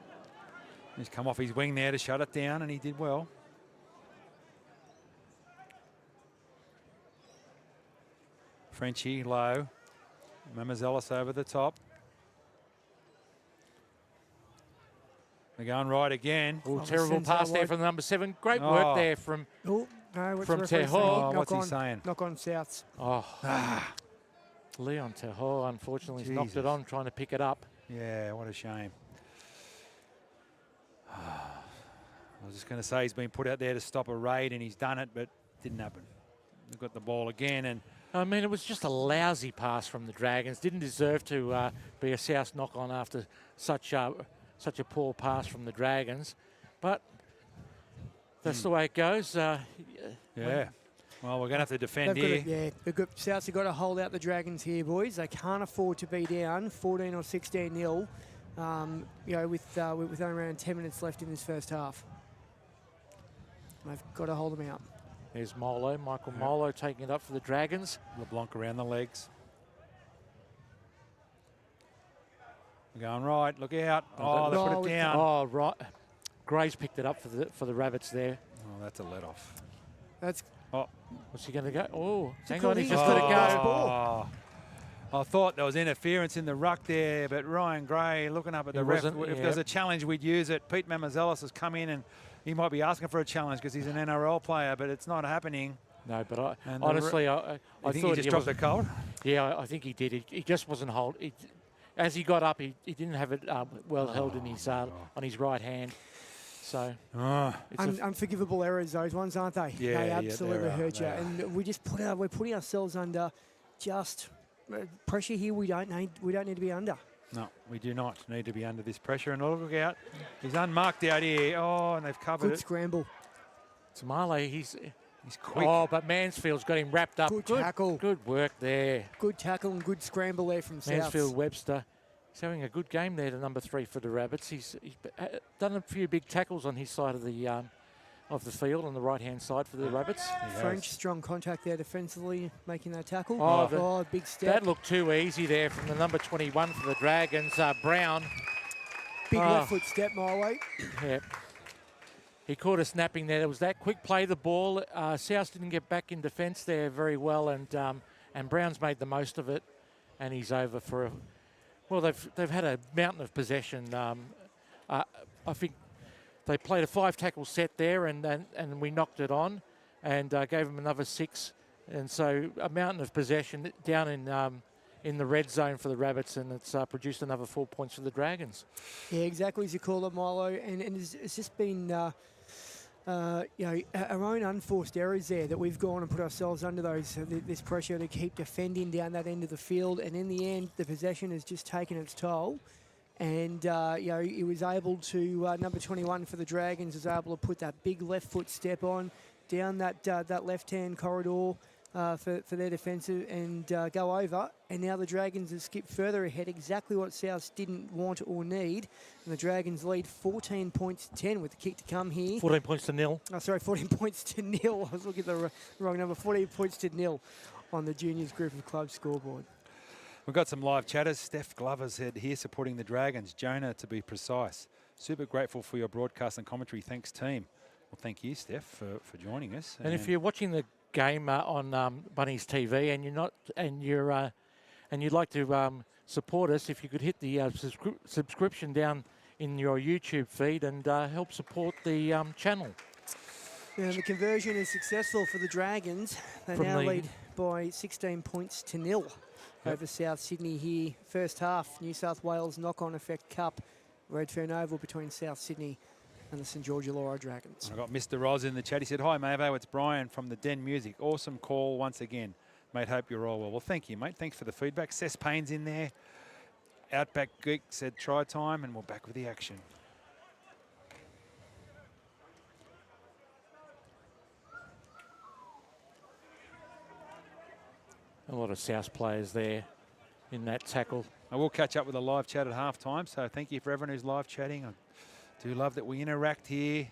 He's come off his wing there to shut it down, and he did well. Frenchie low. Mamazelis over the top. They're going right again. Oh, terrible pass there from the number 7. Great work there from Teho. Oh, what's he saying? Knock on Souths. Oh, Leon Teho unfortunately has knocked it on, trying to pick it up. Yeah, what a shame. I was just going to say he's been put out there to stop a raid, and he's done it, but didn't happen. They've got the ball again, and I mean, it was just a lousy pass from the Dragons. Didn't deserve to be a South knock-on after such a poor pass from the Dragons, but that's the way it goes. Yeah. Well, we're going to have to defend here. Souths have got to hold out the Dragons here, boys. They can't afford to be down 14 or 16-0. With only around 10 minutes left in this first half. They've got to hold them out. There's Michael Molo taking it up for the Dragons. LeBlanc around the legs. Going right, look out. Oh, they put it down. Oh, right. Gray's picked it up for the Rabbits there. Oh, that's a let-off. What's he going to go? Oh, hang on, he's just let it go. I thought there was interference in the ruck there, but Ryan Gray looking up at the ref. If there's a challenge, we'd use it. Pete Mamazelis has come in, and he might be asking for a challenge because he's an NRL player, but it's not happening. No, but honestly, I thought he just dropped the cold. Yeah, I think he did. He just wasn't holding. As he got up, he didn't have it well held in his on his right hand. So unforgivable errors, those ones, aren't they? Yeah, they absolutely hurt you. Are. And we're putting ourselves under just pressure here. We don't need to be under. No, we do not need to be under this pressure. And look out, he's unmarked out here. Oh, and they've covered Good scramble. Tamale, he's quick. Oh, but Mansfield's got him wrapped up. Good tackle. Good work there. Good tackle and good scramble there from Souths. Mansfield-Webster. He's having a good game there, the number 3 for the Rabbits. He's done a few big tackles on his side of the field, on the right-hand side for the Rabbits. French, strong contact there defensively, making that tackle. Big step. That looked too easy there from the number 21 for the Dragons, Brown. Big left foot step, Milo. Yeah. He caught a snapping there. There was that quick play, the ball. South didn't get back in defence there very well, and Brown's made the most of it, and he's over for a... Well, they've had a mountain of possession. I think they played a 5-tackle set there, and we knocked it on, and gave them another 6, and so a mountain of possession down in the red zone for the Rabbits, and it's produced another 4 points for the Dragons. Yeah, exactly as you call it, Milo, and it's just been our own unforced errors there that we've gone and put ourselves under this pressure to keep defending down that end of the field, and in the end the possession has just taken its toll, and he was able to number 21 for the Dragons was able to put that big left foot step on down that left hand corridor for their defensive and go over, and now the Dragons have skipped further ahead, exactly what South didn't want or need, and the Dragons lead 14 points to 10 with the kick to come here. 14 points to 0. Oh, sorry, 14 points to 0. I was looking at the wrong number. 14 points to 0 on the Juniors Group of Clubs scoreboard. We've got some live chatters. Steph Glover's here supporting the Dragons. Jonah, to be precise. Super grateful for your broadcast and commentary. Thanks, team. Well, thank you, Steph, for joining us. And if you're watching the game on Bunnies TV and you'd like to support us, if you could hit the subscription down in your YouTube feed and help support the channel. And the conversion is successful for the Dragons. They now lead by 16 points to 0 over South Sydney here. First half, New South Wales knock-on effect cup, Redfern Oval between South Sydney and the St George Illawarra Dragons. I got Mr. Roz in the chat. He said, "Hi, Mavo, it's Brian from the Den Music. Awesome call once again. Mate, hope you're all well." Well, thank you, mate. Thanks for the feedback. Cess Payne's in there. Outback Geek said try time, and we're back with the action. A lot of South players there in that tackle. I will catch up with the live chat at halftime, so thank you for everyone who's live chatting. I do love that we interact here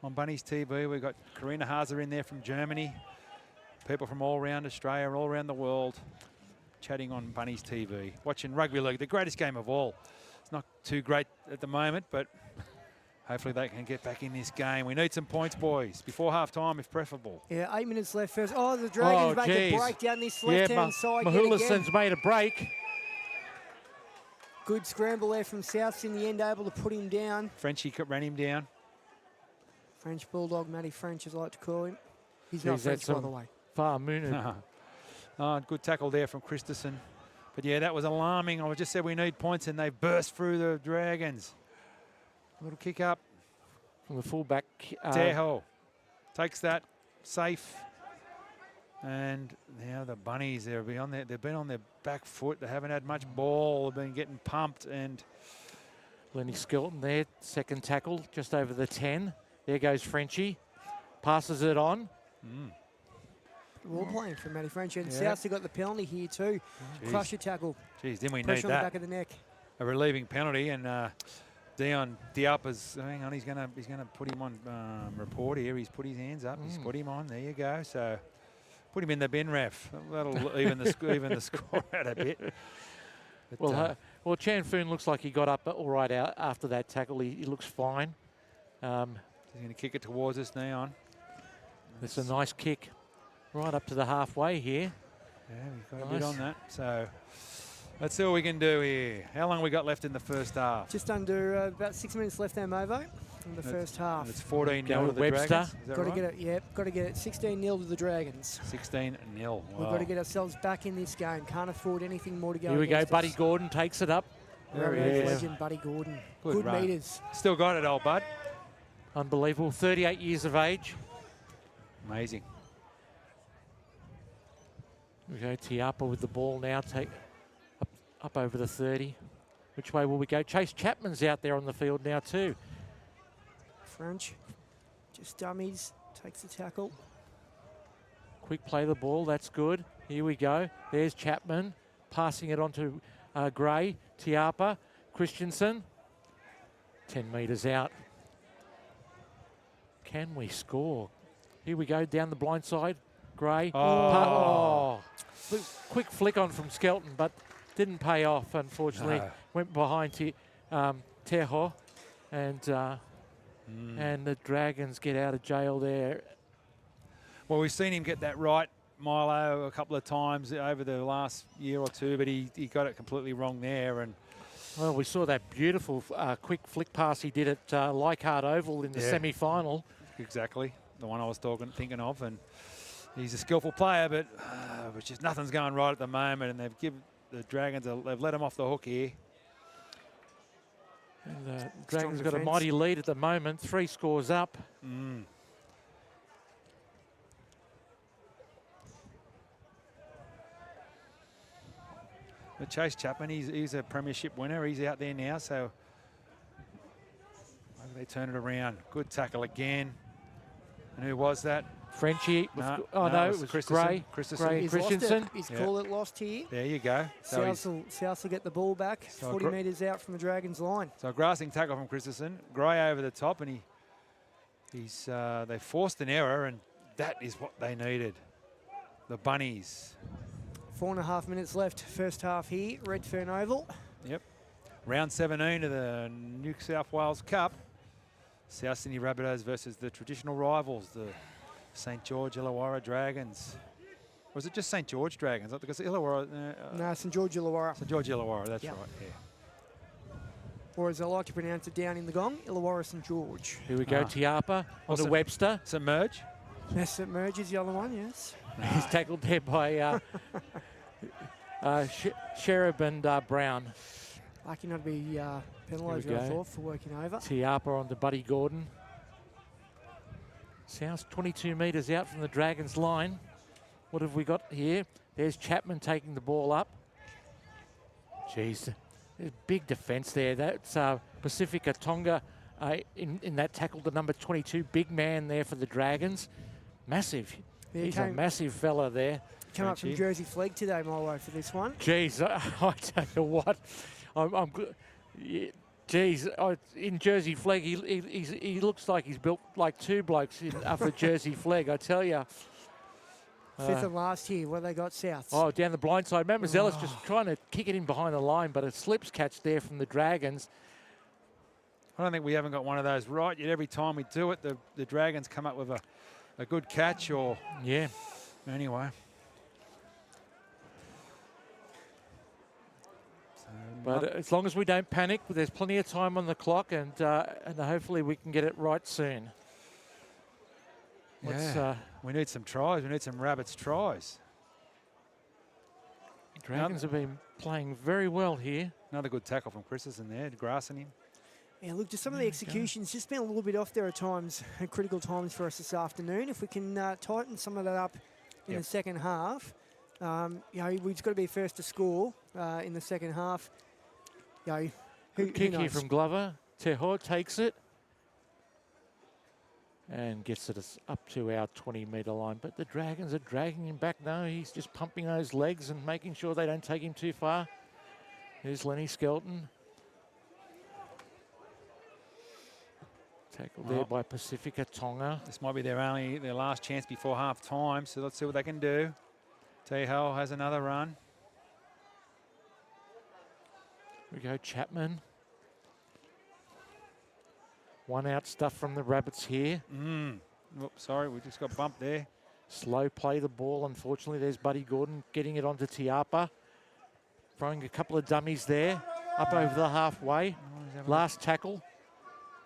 on Bunnies TV. We've got Karina Hazer in there from Germany, people from all around Australia, all around the world, chatting on Bunnies TV, watching rugby league, the greatest game of all. It's not too great at the moment, but hopefully they can get back in this game. We need some points, boys, before half-time, if preferable. Yeah, 8 minutes left first. Oh, the Dragons make a break down this left-hand side. Mahulison's made a break. Good scramble there from Souths in the end, able to put him down. Frenchie ran him down. French Bulldog, Matty French, as I like to call him. He's not French, by the way. Far moon. Oh, good tackle there from Christensen. But yeah, that was alarming. I just said we need points, and they burst through the Dragons. A little kick up. From the fullback. Teho takes that, safe. And now the Bunnies, they've been on their back foot. They haven't had much ball. They've been getting pumped. And Lenny Skelton there, second tackle, just over the 10. There goes Frenchie. Passes it on. Ball playing from Matty French. And Souths have got the penalty here too. Crusher tackle. Jeez, didn't we Pressure need on that? the back of the neck. A relieving penalty, and Dion Diapa's, hang on, he's gonna put him on report here. He's put his hands up. He's put him on. There you go. So put him in the bin, ref. That'll even the score out a bit. But, well, Chan Foon looks like he got up all right out after that tackle. He looks fine. He's going to kick it towards us, Neon. It's a nice kick right up to the halfway here. Yeah, we've got a bit on that. So let's see what we can do here. How long we got left in the first half? Just under about 6 minutes left there, Movo, in the first half. It's 14-0 to the Webster. Dragons. Is that Got to right? get it. Yep, got to get it. 16-0 to the Dragons. 16-0. Wow. We've got to get ourselves back in this game. Can't afford anything more to go. Here we go. against Buddy us. Gordon takes it up. There he Rabbitohs is. legend Buddy Gordon. Good Good run. meters. Still got it, old bud. Unbelievable. 38 years of age. Amazing. We go Tiapa with the ball now. Take up over the 30. Which way will we go? Chase Chapman's out there on the field now too. French, just dummies. Takes the tackle. Quick play the ball. That's good. Here we go. There's Chapman passing it on to Gray. Tiapa. Christensen. 10 metres out. Can we score? Here we go down the blind side. Gray. Quick flick on from Skelton, but didn't pay off, unfortunately. No. Went behind Teho, and the Dragons get out of jail there. Well, we've seen him get that right, Milo, a couple of times over the last year or two, but he got it completely wrong there. And well, we saw that beautiful quick flick pass he did at Leichhardt Oval in the semi-final. Exactly, the one I was thinking of, and he's a skillful player, but just nothing's going right at the moment, and they've given the Dragons they've let him off the hook here. And the Dragons got a mighty lead at the moment, 3 scores up. But Chase Chapman, he's a premiership winner. He's out there now, so maybe they turn it around. Good tackle again. And who was that? Frenchie. No, it was Gray. Christensen. He's called it lost here. There you go. South will get the ball back, 40 metres out from the Dragons line. So a grasping tackle from Christensen. Gray over the top, and they forced an error, and that is what they needed. The Bunnies. 4.5 minutes left, first half here, Redfern Oval. Yep. Round 17 of the New South Wales Cup. South Sydney Rabbitohs versus the traditional rivals, the St George Illawarra Dragons. Or was it just St George Dragons? Because Illawarra... no, St George Illawarra. St George Illawarra, that's right, yeah. Or as I like to pronounce it down in the gong, Illawarra St George. Here we go, Tiapa on the Webster. St Merge? Yes, St Merge is the other one, yes. He's tackled there by Sherab and Brown. Lucky not to be penalised, I thought, for working over. Tiapa on to Buddy Gordon. South 22 metres out from the Dragons line. What have we got here? There's Chapman taking the ball up. Jeez, there's big defence there. That's Pacifica Tonga in that tackle, the number 22, big man there for the Dragons. Massive. He's a massive fella there. Come up from Jersey Flegg today, Milo, for this one. Geez, I tell you what, I'm good. Yeah, geez, in Jersey Flegg, he looks like he's built like two blokes for Jersey Flegg, I tell you. Fifth and last here, where they got Souths. Oh, down the blind side. Mamazella's just trying to kick it in behind the line, but a slips catch there from the Dragons. I don't think we haven't got one of those right yet. Every time we do it, the Dragons come up with a good catch or... Yeah. Anyway. But as long as we don't panic, there's plenty of time on the clock, and hopefully we can get it right soon. We need some tries. We need some Rabbits tries. Dragons have been playing very well here. Another good tackle from Christensen there, grassing him. Yeah, look, just some of the executions just been a little bit off there at times, at critical times for us this afternoon. If we can tighten some of that up in the second half, we've got to be first to score in the second half. Good kick here from Glover. Teho takes it and gets it up to our 20-metre line. But the Dragons are dragging him back. No, he's just pumping those legs and making sure they don't take him too far. Here's Lenny Skelton. Tackled there by Pacifica Tonga. This might be their last chance before half time, so let's see what they can do. Teho has another run. Here we go, Chapman. One out stuff from the Rabbits here. Oops, sorry, we just got bumped there. Slow play the ball, unfortunately. There's Buddy Gordon getting it onto Tiapa. Throwing a couple of dummies there, up over the halfway. Last tackle.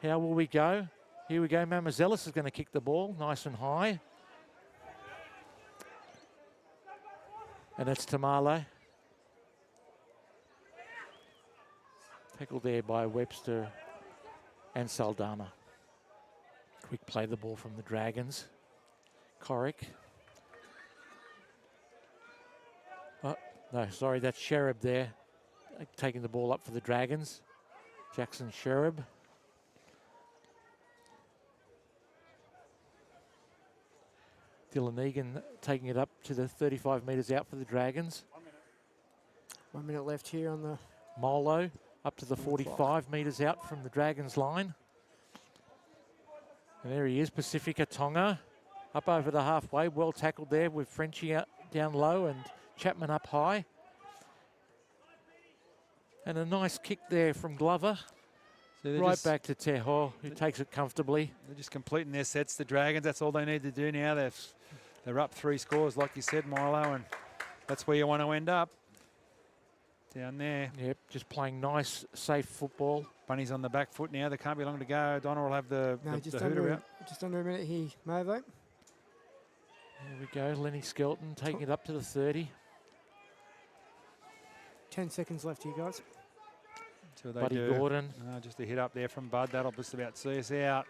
How will we go? Here we go. Mamazelis is going to kick the ball nice and high. And it's Tamale. Tackled there by Webster and Saldana. Quick play the ball from the Dragons. Corrick. Oh, no, sorry, that's Sherab there. Taking the ball up for the Dragons. Jackson Sherab. Dylan Egan taking it up to the 35 metres out for the Dragons. 1 minute left here on the... Molo up to the 45 metres out from the Dragons line. And there he is, Pacifica Tonga. Up over the halfway, well tackled there with Frenchie out down low and Chapman up high. And a nice kick there from Glover. So right back to Teho, who takes it comfortably. They're just completing their sets, the Dragons. That's all they need to do now. They're up 3 scores, like you said, Milo, and that's where you want to end up. Down there. Yep, just playing nice, safe football. Bunnies on the back foot now. There can't be long to go. Donna will have the hooter out. Just under a minute here, Mavo. There we go. Lenny Skelton taking it up to the 30. 10 seconds left here, guys. Buddy Gordon. Just a hit up there from Bud. That'll just about see us out.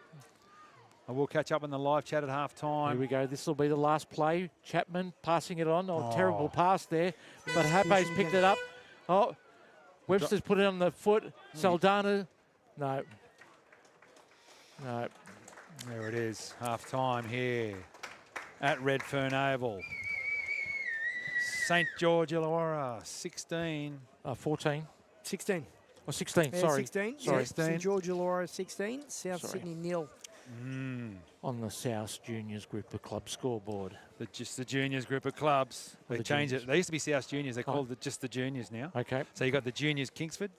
I will catch up in the live chat at half time. Here we go. This will be the last play. Chapman passing it on. Oh, terrible pass there. But Hape's picked it up. Oh, Webster's put it on the foot. Saldana. No. There it is. Half time here at Redfern Oval. St. George Illawarra, 16. 14. 16. Oh, 16, sorry. 16. Sorry. St. George Illawarra, 16. South Sydney, 0. On the South Juniors group of club scoreboard. Just the Juniors group of clubs. They changed it. They used to be South Juniors. They called it just the Juniors now. Okay. So you got the Juniors Kingsford,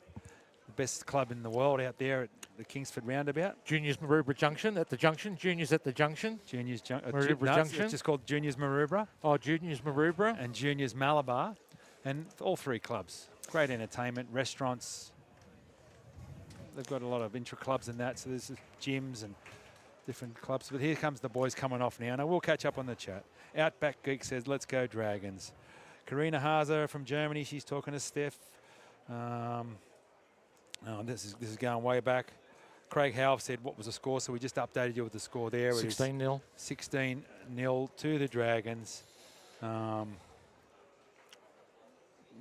the best club in the world out there at the Kingsford Roundabout. Juniors Maroubra Junction at the junction. Juniors at the junction. Juniors Maroubra Junction. It's just called Juniors Maroubra. Oh, Juniors Maroubra. And Juniors Malabar. And all 3 clubs. Great entertainment, restaurants. They've got a lot of intra-clubs and that. So there's gyms and different clubs. But here comes the boys coming off now. Now we'll catch up on the chat. Outback Geek says, let's go Dragons. Karina Hazer from Germany, she's talking to Steph. This is going way back. Craig Howell said, what was the score? So we just updated you with the score there. 16-0. 16-0 to the Dragons.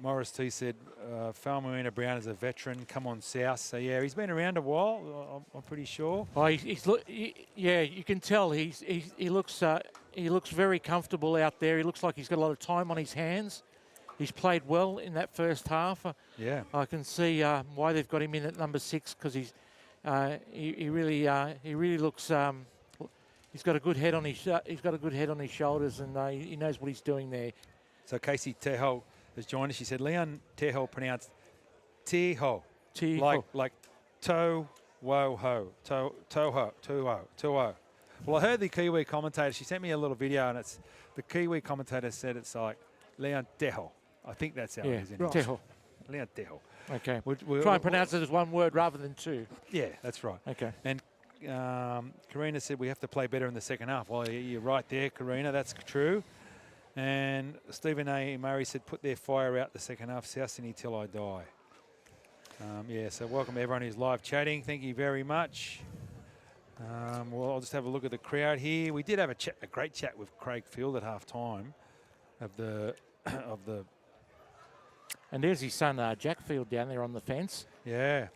Morris T said, Falmarina Brown is a veteran. Come on, South. So, yeah, he's been around a while, I'm pretty sure. Oh, yeah, you can tell he looks he looks very comfortable out there. He looks like he's got a lot of time on his hands. He's played well in that first half. Yeah. I can see why they've got him in at number 6, because he really looks. He's got a good head on his shoulders, and he knows what he's doing there. So Casey Teho has joined us. She said Leon Teho pronounced Teho. Like toe, wo, ho. Toho. Well, I heard the Kiwi commentator. She sent me a little video, and it's the Kiwi commentator said it's like Leon Teho. I think that's how it is. Right. Teho. Leon Teho. Okay. We'll try and pronounce it as one word rather than two. Yeah, that's right. Okay. And Karina said we have to play better in the second half. Well, you're right there, Karina. That's true. And Stephen A. Murray said put their fire out the second half. South Sydney till I die. Yeah, so welcome everyone who's live chatting. Thank you very much. Well, I'll just have a look at the crowd here. We did have a great chat with Craig Field at half time of the And there's his son, Jack Field, down there on the fence. Yeah.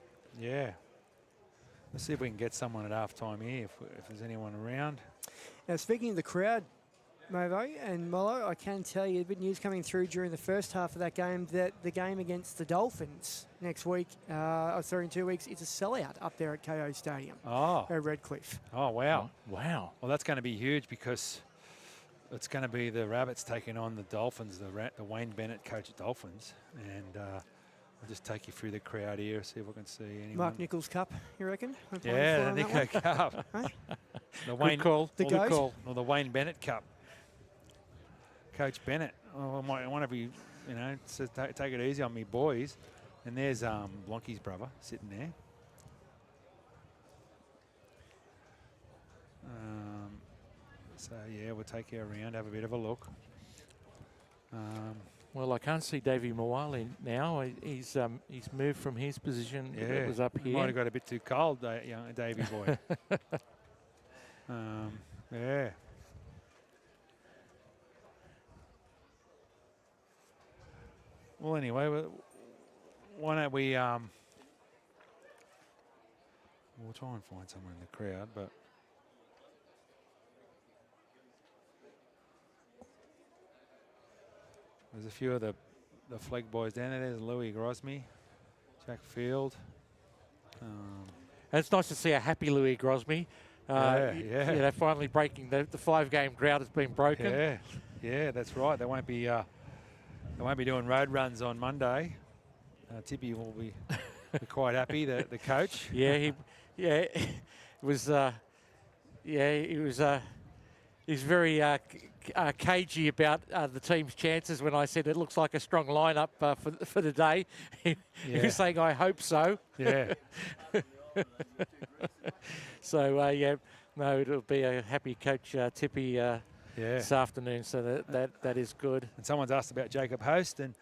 Let's see if we can get someone at half time here, if there's anyone around. Now, speaking of the crowd, Movo and Molo, I can tell you a bit of news coming through during the first half of that game, that the game against the Dolphins next week, in 2 weeks, it's a sellout up there at KO Stadium at Redcliffe. Oh, wow. Wow. Well, that's going to be huge because it's going to be the Rabbits taking on the Dolphins, the Wayne Bennett coach Dolphins. And I'll just take you through the crowd here, see if I can see anyone. Mark Nichols Cup, you reckon? Yeah, the Nico Cup. The Wayne call. Or the Wayne Bennett Cup. Coach Bennett. Oh, I wonder if he, says take it easy on me, boys. And there's Blanky's brother sitting there. So yeah, we'll take you around, have a bit of a look. Well, I can't see Davey Mawali now. He's moved from his position. Yeah, it was up here. Might have got a bit too cold, Davey boy. Yeah. Well, anyway, why don't we? We'll try and find someone in the crowd, but. There's a few of the flag boys down there. There's Louis Grosmy, Jack Field. And it's nice to see a happy Louis Grosmy. Yeah. Finally breaking the 5-game drought has been broken. Yeah, that's right. They won't be doing road runs on Monday. Tippy will be quite happy. The coach. He was very cagey about the team's chances when I said it looks like a strong lineup for the day. He was saying, I hope so. Yeah. So, it'll be a happy coach Tippy this afternoon. So that is good. And someone's asked about Jacob Host, and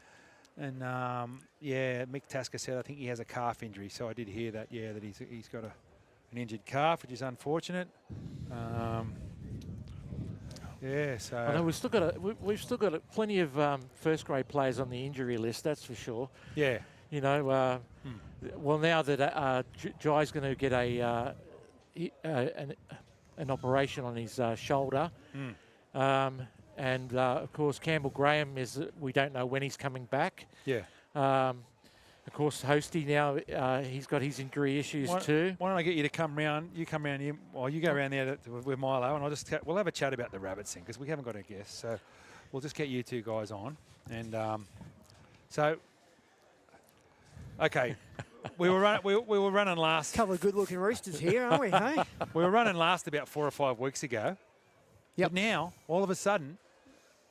Mick Tasker said I think he has a calf injury. So I did hear that, that he's got an injured calf, which is unfortunate. So I know we've still got plenty of first-grade players on the injury list. That's for sure. Yeah. Well, now that Jai's going to get an operation on his shoulder, and of course Campbell Graham we don't know when he's coming back. Yeah. Of course, Hosty now, he's got his injury issues too. Why don't I get you to come round? You come round here. Well, you go around there with Milo, and we'll have a chat about the Rabbits thing because we haven't got a guest. So we'll just get you two guys on. And okay, we were running last. Couple of good-looking roosters here, aren't we? Hey? We were running last about 4 or 5 weeks ago. Yep. But now, all of a sudden,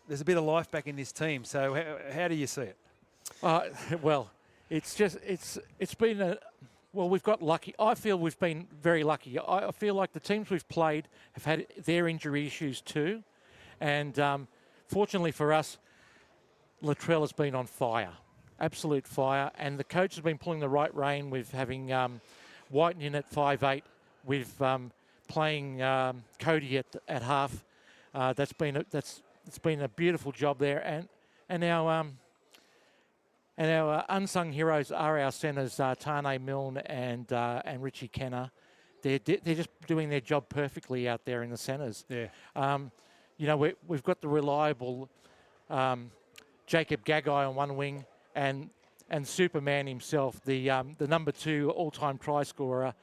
there's a bit of life back in this team. So how do you see it? Well. It's been we've got lucky. I feel we've been very lucky. I feel like the teams we've played have had their injury issues too. And fortunately for us, Latrell has been on fire, absolute fire. And the coach has been pulling the right rein with having Whiten in at 5'8", with playing Cody at half. That's been a beautiful job there. And our unsung heroes are our centres, Tane Milne and Richie Kenner. They're just doing their job perfectly out there in the centres. Yeah. you know, we've got the reliable Jacob Gagai on one wing and Superman himself, the number 2 all-time try scorer,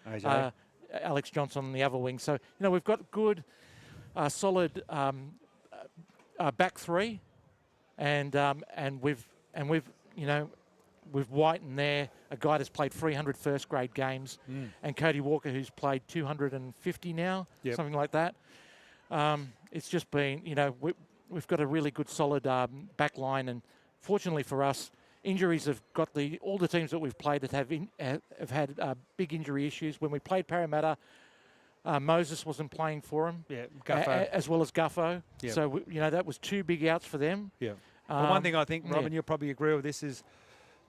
Alex Johnson on the other wing. So, you know, we've got good, solid back three, and we've you know, with Whiten there, a guy that's played 300 first-grade games, and Cody Walker, who's played 250 now, something like that. It's just been, you know, we've got a really good, solid back line, and fortunately for us, injuries have got all the teams that we've played that have had big injury issues. When we played Parramatta, Moses wasn't playing for him, Guffo. as well as Guffo. So, you know, that was 2 big outs for them. Well, one thing I think, Robin, you'll probably agree with this, is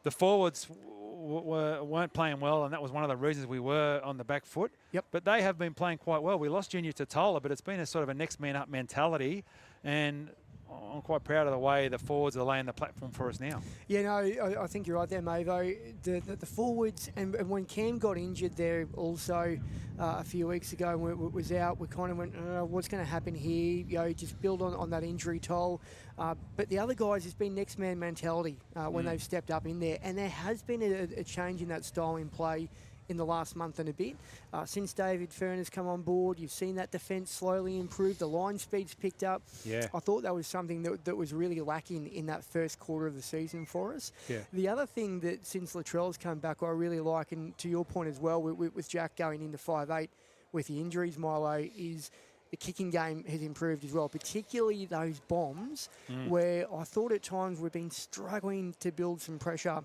the forwards weren't playing well, and that was one of the reasons we were on the back foot. But they have been playing quite well. We lost Junior Totola, but it's been a sort of a next man up mentality, and I'm quite proud of the way the forwards are laying the platform for us now. Yeah, no, I think you're right there, Mavo. The forwards, and when Cam got injured there also a few weeks ago and was out, we kind of went, what's going to happen here? You know, just build on that injury toll. But the other guys, it's been next man mentality when they've stepped up in there. And there has been a change in that style in play in the last month and a bit. Since David Fern has come on board, you've seen that defence slowly improve. The line speed's picked up. I thought that was something that was really lacking in that first quarter of the season for us. The other thing that since Latrell's come back, I really like, and to your point as well, with Jack going into 5'8", with the injuries, Milo, is the kicking game has improved as well, particularly those bombs, where I thought at times we've been struggling to build some pressure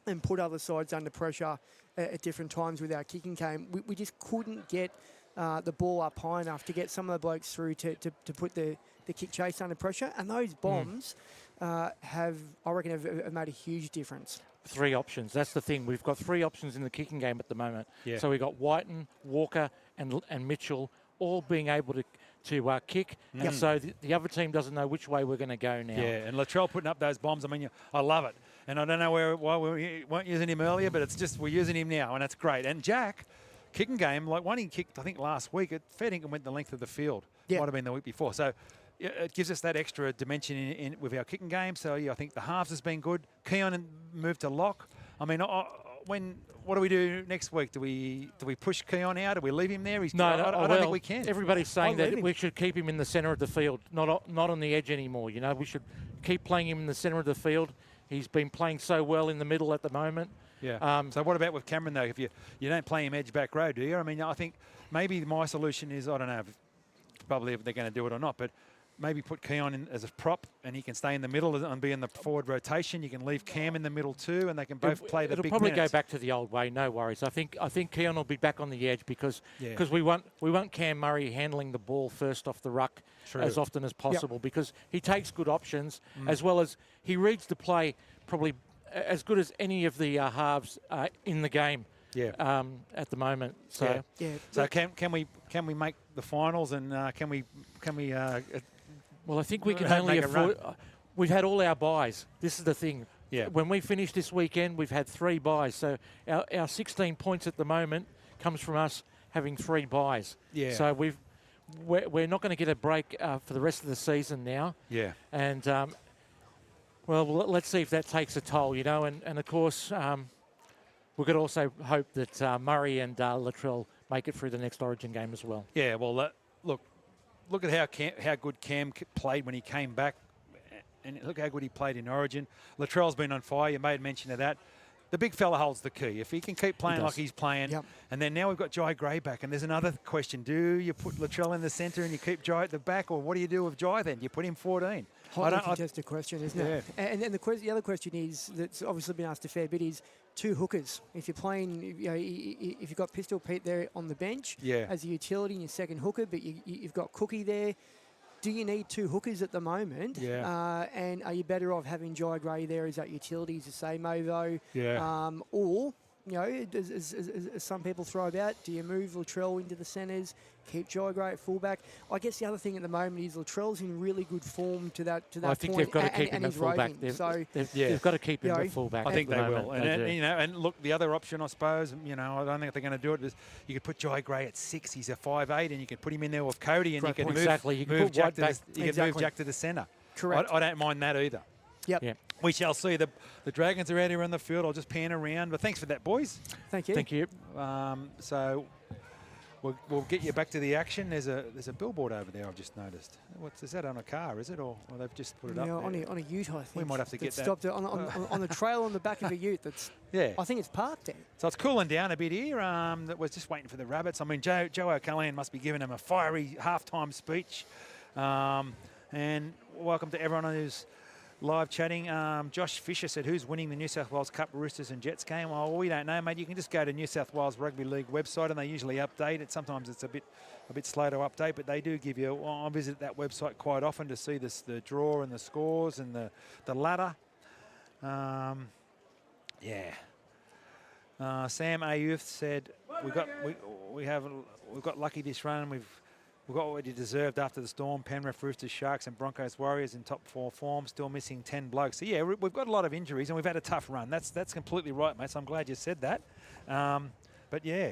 and put other sides under pressure at different times with our kicking game. We just couldn't get the ball up high enough to get some of the blokes through to put the kick chase under pressure. And those bombs have, I reckon, have made a huge difference. 3 options. That's the thing. We've got 3 options in the kicking game at the moment. So we've got Whiten, Walker, and Mitchell all being able to kick. And so the other team doesn't know which way we're going to go now. And Latrell putting up those bombs, I mean, I love it. And I don't know why we weren't using him earlier, but it's just we're using him now, and that's great. And Jack, kicking game, like one he kicked, I think, last week, it fair dinkum went the length of the field. Might have been the week before. So it gives us that extra dimension in with our kicking game. So, I think the halves has been good. Keon moved to lock. I mean, what do we do next week? Do we push Keon out? Do we leave him there? I don't think we can. Everybody's saying that we should keep him in the centre of the field, not on the edge anymore. You know, we should keep playing him in the centre of the field. He's been playing so well in the middle at the moment. So what about with Cameron, though? If you don't play him edge back row, do you? I mean, I think maybe my solution is, I don't know probably if they're going to do it or not, but maybe put Keon in as a prop, and he can stay in the middle and be in the forward rotation. You can leave Cam in the middle too, and they can both play the big minutes. It'll probably go back to the old way. No worries. I think Keon will be back on the edge because we want Cam Murray handling the ball first off the ruck as often as possible because he takes good options as well as he reads the play probably as good as any of the halves in the game. At the moment. So So can we make the finals, and can we well, I think we can only afford. We've had all our buys. This is the thing. When we finish this weekend, we've had 3 buys. So our 16 points at the moment comes from us having 3 buys. So we're not going to get a break for the rest of the season now. And well, let's see if that takes a toll, you know. And of course, we could also hope that Murray and Latrell make it through the next Origin game as well. Well, look at how good Cam played when he came back, and look how good he played in Origin. Latrell's been on fire. You made mention of that. The big fella holds the key. If he can keep playing like he's playing, and then now we've got Jai Gray back, and there's another question. Do you put Latrell in the centre and you keep Jai at the back, or what do you do with Jai then? You put him 14. Hotly contested question, isn't it? And then the other question is, that's obviously been asked a fair bit, is 2 hookers. If you're playing, if you've got Pistol Pete there on the bench as a utility and your second hooker, but you've got Cookie there, do you need 2 hookers at the moment? And are you better off having Jai Gray there as that utility, as you say, Mavo? Or you know, as some people throw about, do you move Latrell into the centres, keep Jai Gray at fullback? I guess the other thing at the moment is Latrell's in really good form to that I think they've got to keep him at fullback. They've got to keep him at fullback. I think they will. And you know, and look, the other option, I suppose, you know, I don't think they're going to do it. Is you could put Jai Gray at 6. He's a 5'8", and you could put him in there with Cody, and you can move Jack to the centre. Correct. I don't mind that either. Yep. We shall see. The Dragons are out here on the field. I'll just pan around. But thanks for that, boys. Thank you. Thank you. So we'll get you back to the action. There's a billboard over there, I've just noticed. Is that on a car, is it? Or they've just put it up there? On a ute, I think. We might have to get that. Stopped it on the trail on the back of a ute. I think it's parked there. So it's cooling down a bit here. That was just waiting for the Rabbits. I mean, Joe O'Callaghan must be giving them a fiery halftime speech. And welcome to everyone who's live chatting. Josh Fisher said, who's winning the New South Wales Cup Roosters and Jets game? Well, we don't know, mate. You can just go to New South Wales Rugby League website, and they usually update it. Sometimes it's a bit slow to update, but they do give you. I visit that website quite often to see the draw and the scores and the ladder. Sam Ayuth said, we've got lucky this run. We've got what we deserved after the Storm. Penrith, Roosters, Sharks and Broncos, Warriors in top 4 form, still missing 10 blokes. So, yeah, we've got a lot of injuries and we've had a tough run. That's completely right, mate, so I'm glad you said that. But, yeah.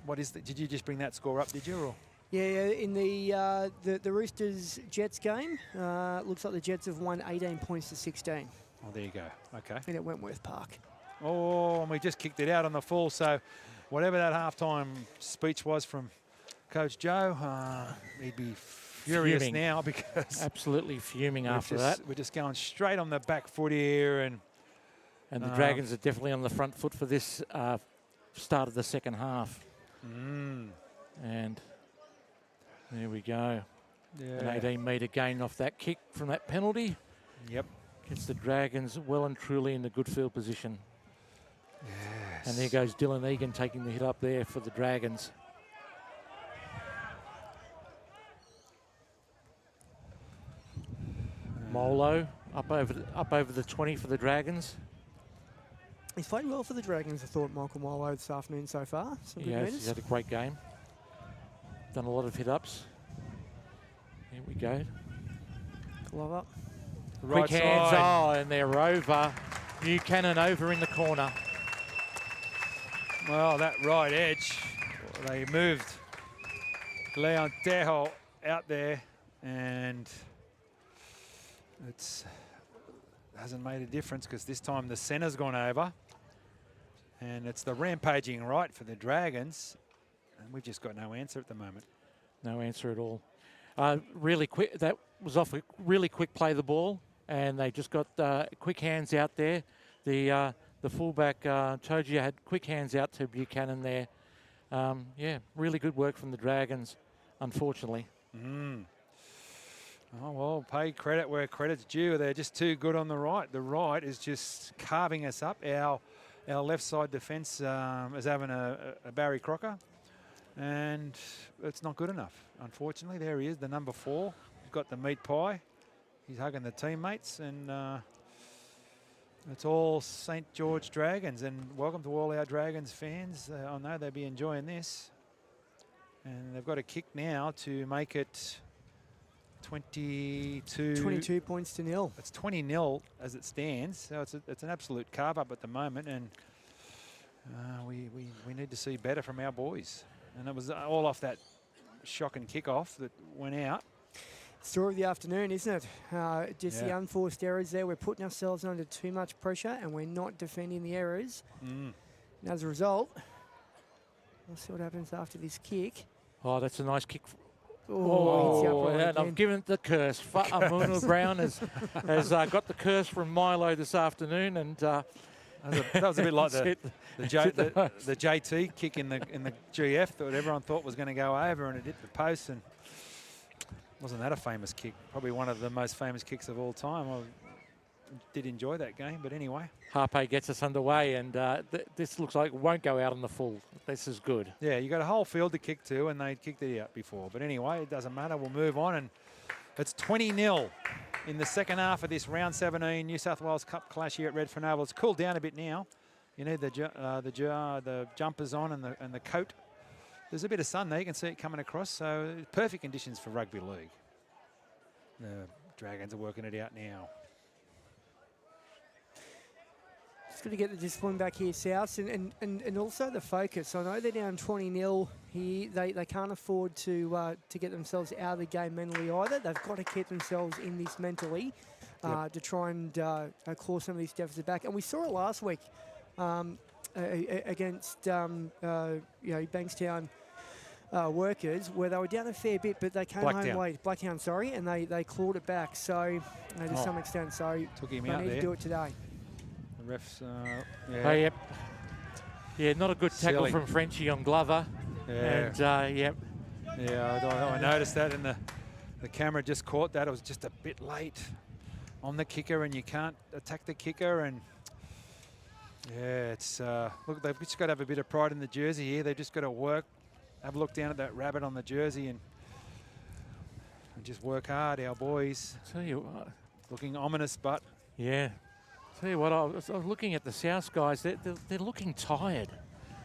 Did you just bring that score up, did you? Or? Yeah, in the Roosters-Jets game, looks like the Jets have won 18 points to 16. Oh, there you go. Okay. And at Wentworth Park. Oh, and we just kicked it out on the full. So, whatever that halftime speech was from Coach Joe, he'd be furious now because absolutely fuming after that. We're just going straight on the back foot here, and the Dragons are definitely on the front foot for this start of the second half. And there we go. Yeah. An 18-metre gain off that kick from that penalty. Yep. Gets the Dragons well and truly in the good field position. Yes. And there goes Dylan Egan taking the hit up there for the Dragons. Molo up over the 20 for the Dragons. He's played well for the Dragons, I thought, Michael Molo, this afternoon so far. Yes, he's had a great game. Done a lot of hit-ups. Here we go. Glove up. Quick hands, and they're over. Buchanan over in the corner. Well, that right edge, they moved Leon Tejo out there, and it hasn't made a difference because this time the centre's gone over. And it's the rampaging right for the Dragons. And we've just got no answer at the moment. No answer at all. Really quick. That was off a really quick play of the ball. And they just got quick hands out there. The fullback, Togia, had quick hands out to Buchanan there. Yeah, really good work from the Dragons, unfortunately. Oh, well, pay credit where credit's due. They're just too good on the right. The right is just carving us up. Our left side defence is having a Barry Crocker, and it's not good enough. Unfortunately, there he is, the number 4. He's got the meat pie. He's hugging the teammates, and it's all St. George Dragons. And welcome to all our Dragons fans. I know they'll be enjoying this. And they've got a kick now to make it 22 points to 0. It's 20-0 as it stands, so it's an absolute carve-up at the moment, and we need to see better from our boys. And it was all off that shocking kick-off that went out. Story of the afternoon, isn't it? Just the unforced errors there. We're putting ourselves under too much pressure, and we're not defending the errors. And as a result, we'll see what happens after this kick. Oh, that's a nice kick. And I've given it the curse. Amunu Brown has got the curse from Milo this afternoon, and that was a bit like the JT kick in the GF that everyone thought was going to go over, and it hit the post. And wasn't that a famous kick? Probably one of the most famous kicks of all time. I did enjoy that game, but anyway. Harpe gets us underway, and this looks like it won't go out on the full. This is good. Yeah, you got a whole field to kick to, and they kicked it out before. But anyway, it doesn't matter. We'll move on, and it's 20-0 in the second half of this round 17 New South Wales Cup clash here at Redfern Oval. It's cooled down a bit now. You need the jumpers on and the coat. There's a bit of sun there. You can see it coming across. So perfect conditions for rugby league. The Dragons are working it out now. Just got to get the discipline back here, South, and also the focus. I know they're down 20-0 here. They can't afford to get themselves out of the game mentally either. They've got to keep themselves in this mentally to try and claw some of these deficits back. And we saw it last week against Bankstown workers, where they were down a fair bit, but they came home late. Blacktown, sorry, and they clawed it back. So to some extent, so took him they out need there. to do it today. Refs, Oh, yep. Yeah, not a good tackle Silly. from Frenchie on Glover. Yeah. And, yep. Yeah, I noticed that, and the camera just caught that. It was just a bit late on the kicker, and you can't attack the kicker. And yeah, it's look, they've just got to have a bit of pride in the jersey here. They've just got to work, have a look down at that rabbit on the jersey, and just work hard. Our boys. Tell you what, looking ominous, but yeah. Tell you what, I was looking at the South guys. They're looking tired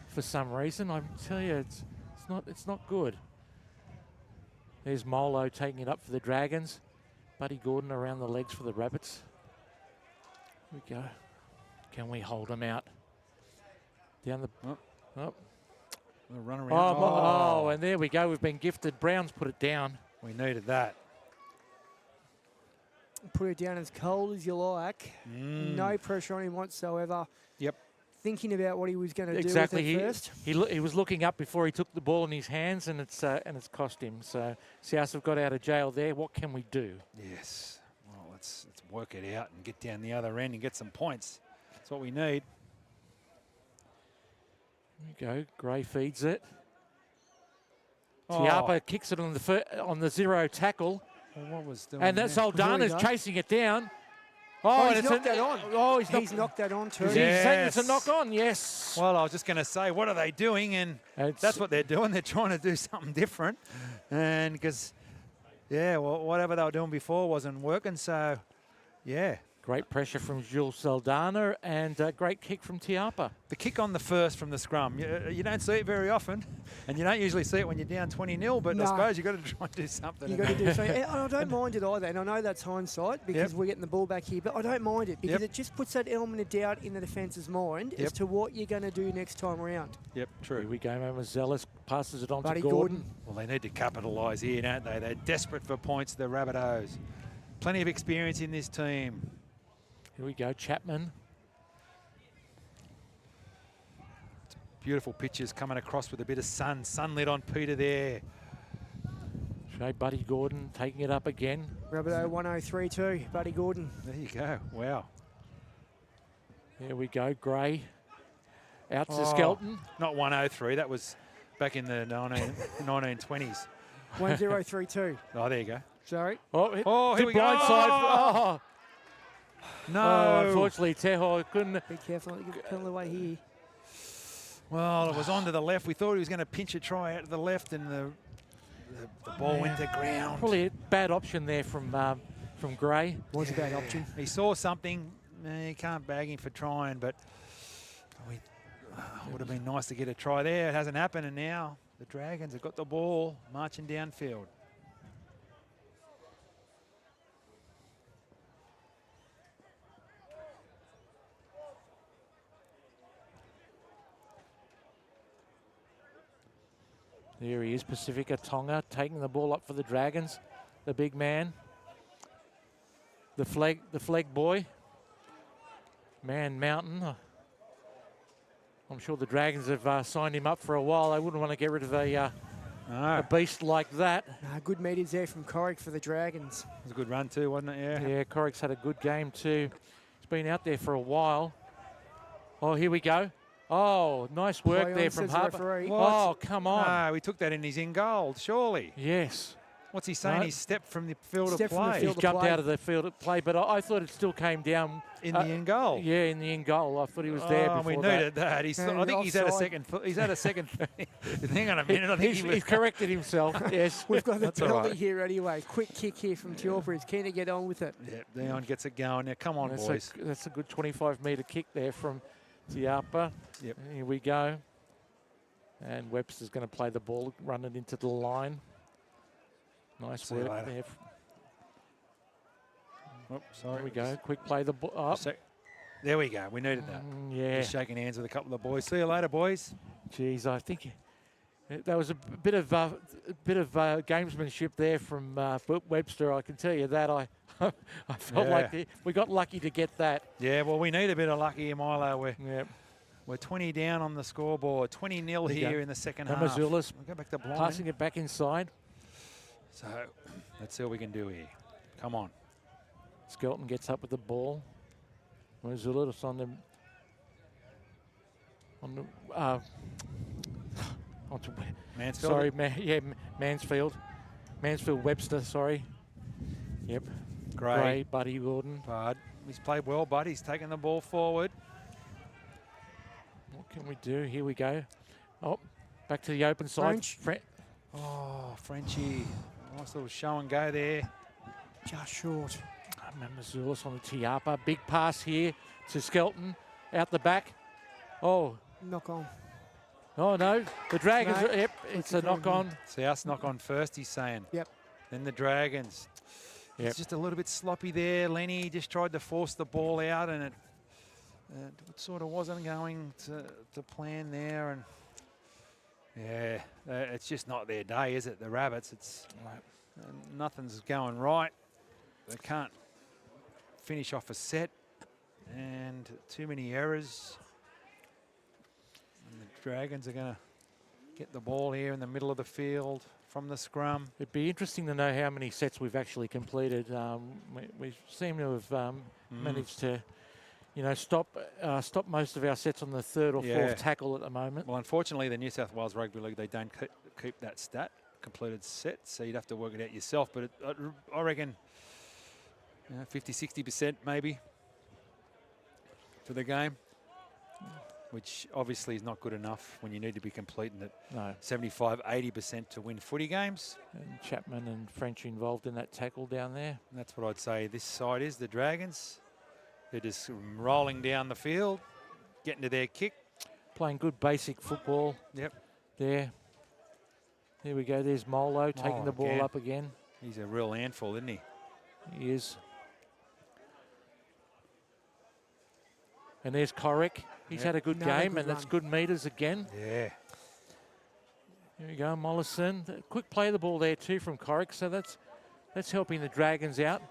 for some reason. I tell you, it's not good. There's Molo taking it up for the Dragons. Buddy Gordon around the legs for the Rabbits. Here we go. Can we hold them out? Down the run around. And there we go. We've been gifted. Brown's put it down. We needed that. Put it down as cold as you like. No pressure on him whatsoever. Yep. Thinking about what he was going to do with it first. He was looking up before he took the ball in his hands, and it's cost him. So South have got out of jail there. What can we do? Yes. Well, let's work it out and get down the other end and get some points. That's what we need. There we go. Gray feeds it. Tiapa kicks it on the zero tackle. Well, what was doing and that's Soldana's chasing it down. He's knocked that on. He's knocked that on too. He's saying it's a knock on, yes. Well, I was just going to say, what are they doing? And that's what they're doing. They're trying to do something different. And because, whatever they were doing before wasn't working. So, yeah. Great pressure from Jules Saldana and a great kick from Tiapa. The kick on the first from the scrum, you don't see it very often, and you don't usually see it when you're down 20-0, but I suppose you've got to try and do something. You've got to do something. I don't mind it either, and I know that's hindsight because we're getting the ball back here, but I don't mind it because it just puts that element of doubt in the defence's mind as to what you're going to do next time around. Yep, true. Here we go, Zealous passes it on Buddy to Gordon. Well, they need to capitalise here, don't they? They're desperate for points, the Rabbitohs. Plenty of experience in this team. Here we go, Chapman. Beautiful pictures coming across with a bit of sunlit on Peter there. Show Buddy Gordon taking it up again. Rabbitoh 1032, Buddy Gordon. There you go, wow. There we go, Gray. Out to Skelton. Not 103, that was back in the 1920s. 1032. Oh, there you go. Sorry. Here we go. Blindside. No. Unfortunately, Teho couldn't. Be careful, you get penalty away here. Well, it was on to the left. We thought he was going to pinch a try out to the left, and the ball went to ground. Probably a bad option there from Gray. Was a bad option. He saw something. You can't bag him for trying, but it would have been nice to get a try there. It hasn't happened, and now the Dragons have got the ball marching downfield. There he is, Pacifica Tonga taking the ball up for the Dragons. The big man. The flag boy. Man Mountain. I'm sure the Dragons have signed him up for a while. They wouldn't want to get rid of a beast like that. Good meters there from Corrick for the Dragons. It was a good run too, wasn't it? Yeah, Corrick's had a good game too. He's been out there for a while. Oh, here we go. Oh, nice work there from Harper. Oh, come on. No, he took that in his in goal, surely. Yes. What's he saying? No. He stepped from the field of play. He's jumped out of the field of play, but I thought it still came down. In the in goal? Yeah, in the in goal. I thought he was there before we needed that. I think he's had a second. He's had a second. Hang on a minute. I think he's corrected himself. Yes. We've got the penalty here anyway. Quick kick here from Tiorpa. He's keen to get on with it. Yeah, Dion gets it going. Now, come on, boys. That's a good 25-metre kick there from Tiapa. Yep. Here we go. And Webster's going to play the ball, run it into the line. Nice See you work later. there. Oh, sorry. There we go. Quick play the ball. Oh. There we go. We needed that. Yeah. Just shaking hands with a couple of the boys. See you later, boys. Geez, I think that was a bit of gamesmanship there from Webster. I can tell you that. I felt like we got lucky to get that. Yeah, well, we need a bit of lucky here, Milo. Yep. We're 20 down on the scoreboard. 20-0 here in the second half. Mazulis We'll go back to blind. passing it back inside. So let's see what we can do here. Come on. Skelton gets up with the ball. Mazulis on the Mansfield. Sorry, Mansfield. Mansfield Webster, sorry. Yep. Gray, Buddy Gordon. Bud. He's played well, Bud. He's taken the ball forward. What can we do? Here we go. Oh, back to the open side. Oh, Frenchie. Nice little show and go there. Just short. Mazulis on the Tiapa. Big pass here to Skelton. Out the back. Oh. Knock on. Oh, no. The Dragons. No. Yep, it's a knock on. See us knock on first, he's saying. Yep. Then the Dragons. Yep. It's just a little bit sloppy there. Lenny just tried to force the ball out, and it sort of wasn't going to plan there. And yeah, it's just not their day, is it? The Rabbits, it's nothing's going right. They can't finish off a set, and too many errors. And the Dragons are going to get the ball here in the middle of the field from the scrum. It'd be interesting to know how many sets we've actually completed. We seem to have managed to, stop most of our sets on the third or fourth tackle at the moment. Well, unfortunately, the New South Wales Rugby League, they don't keep that stat, completed sets, so you'd have to work it out yourself. But I reckon 50-60% maybe for the game, which obviously is not good enough when you need to be completing it 75-80% to win footy games. And Chapman and French involved in that tackle down there. And that's what I'd say this side is, the Dragons. They're just rolling down the field, getting to their kick. Playing good basic football. Yep. There we go. There's Molo taking the ball up again. He's a real handful, isn't he? He is. And there's Corrick. He's had a good game, and that's good meters again. Yeah. Here we go, Mollison. Quick play of the ball there too from Corrick, so that's helping the Dragons out.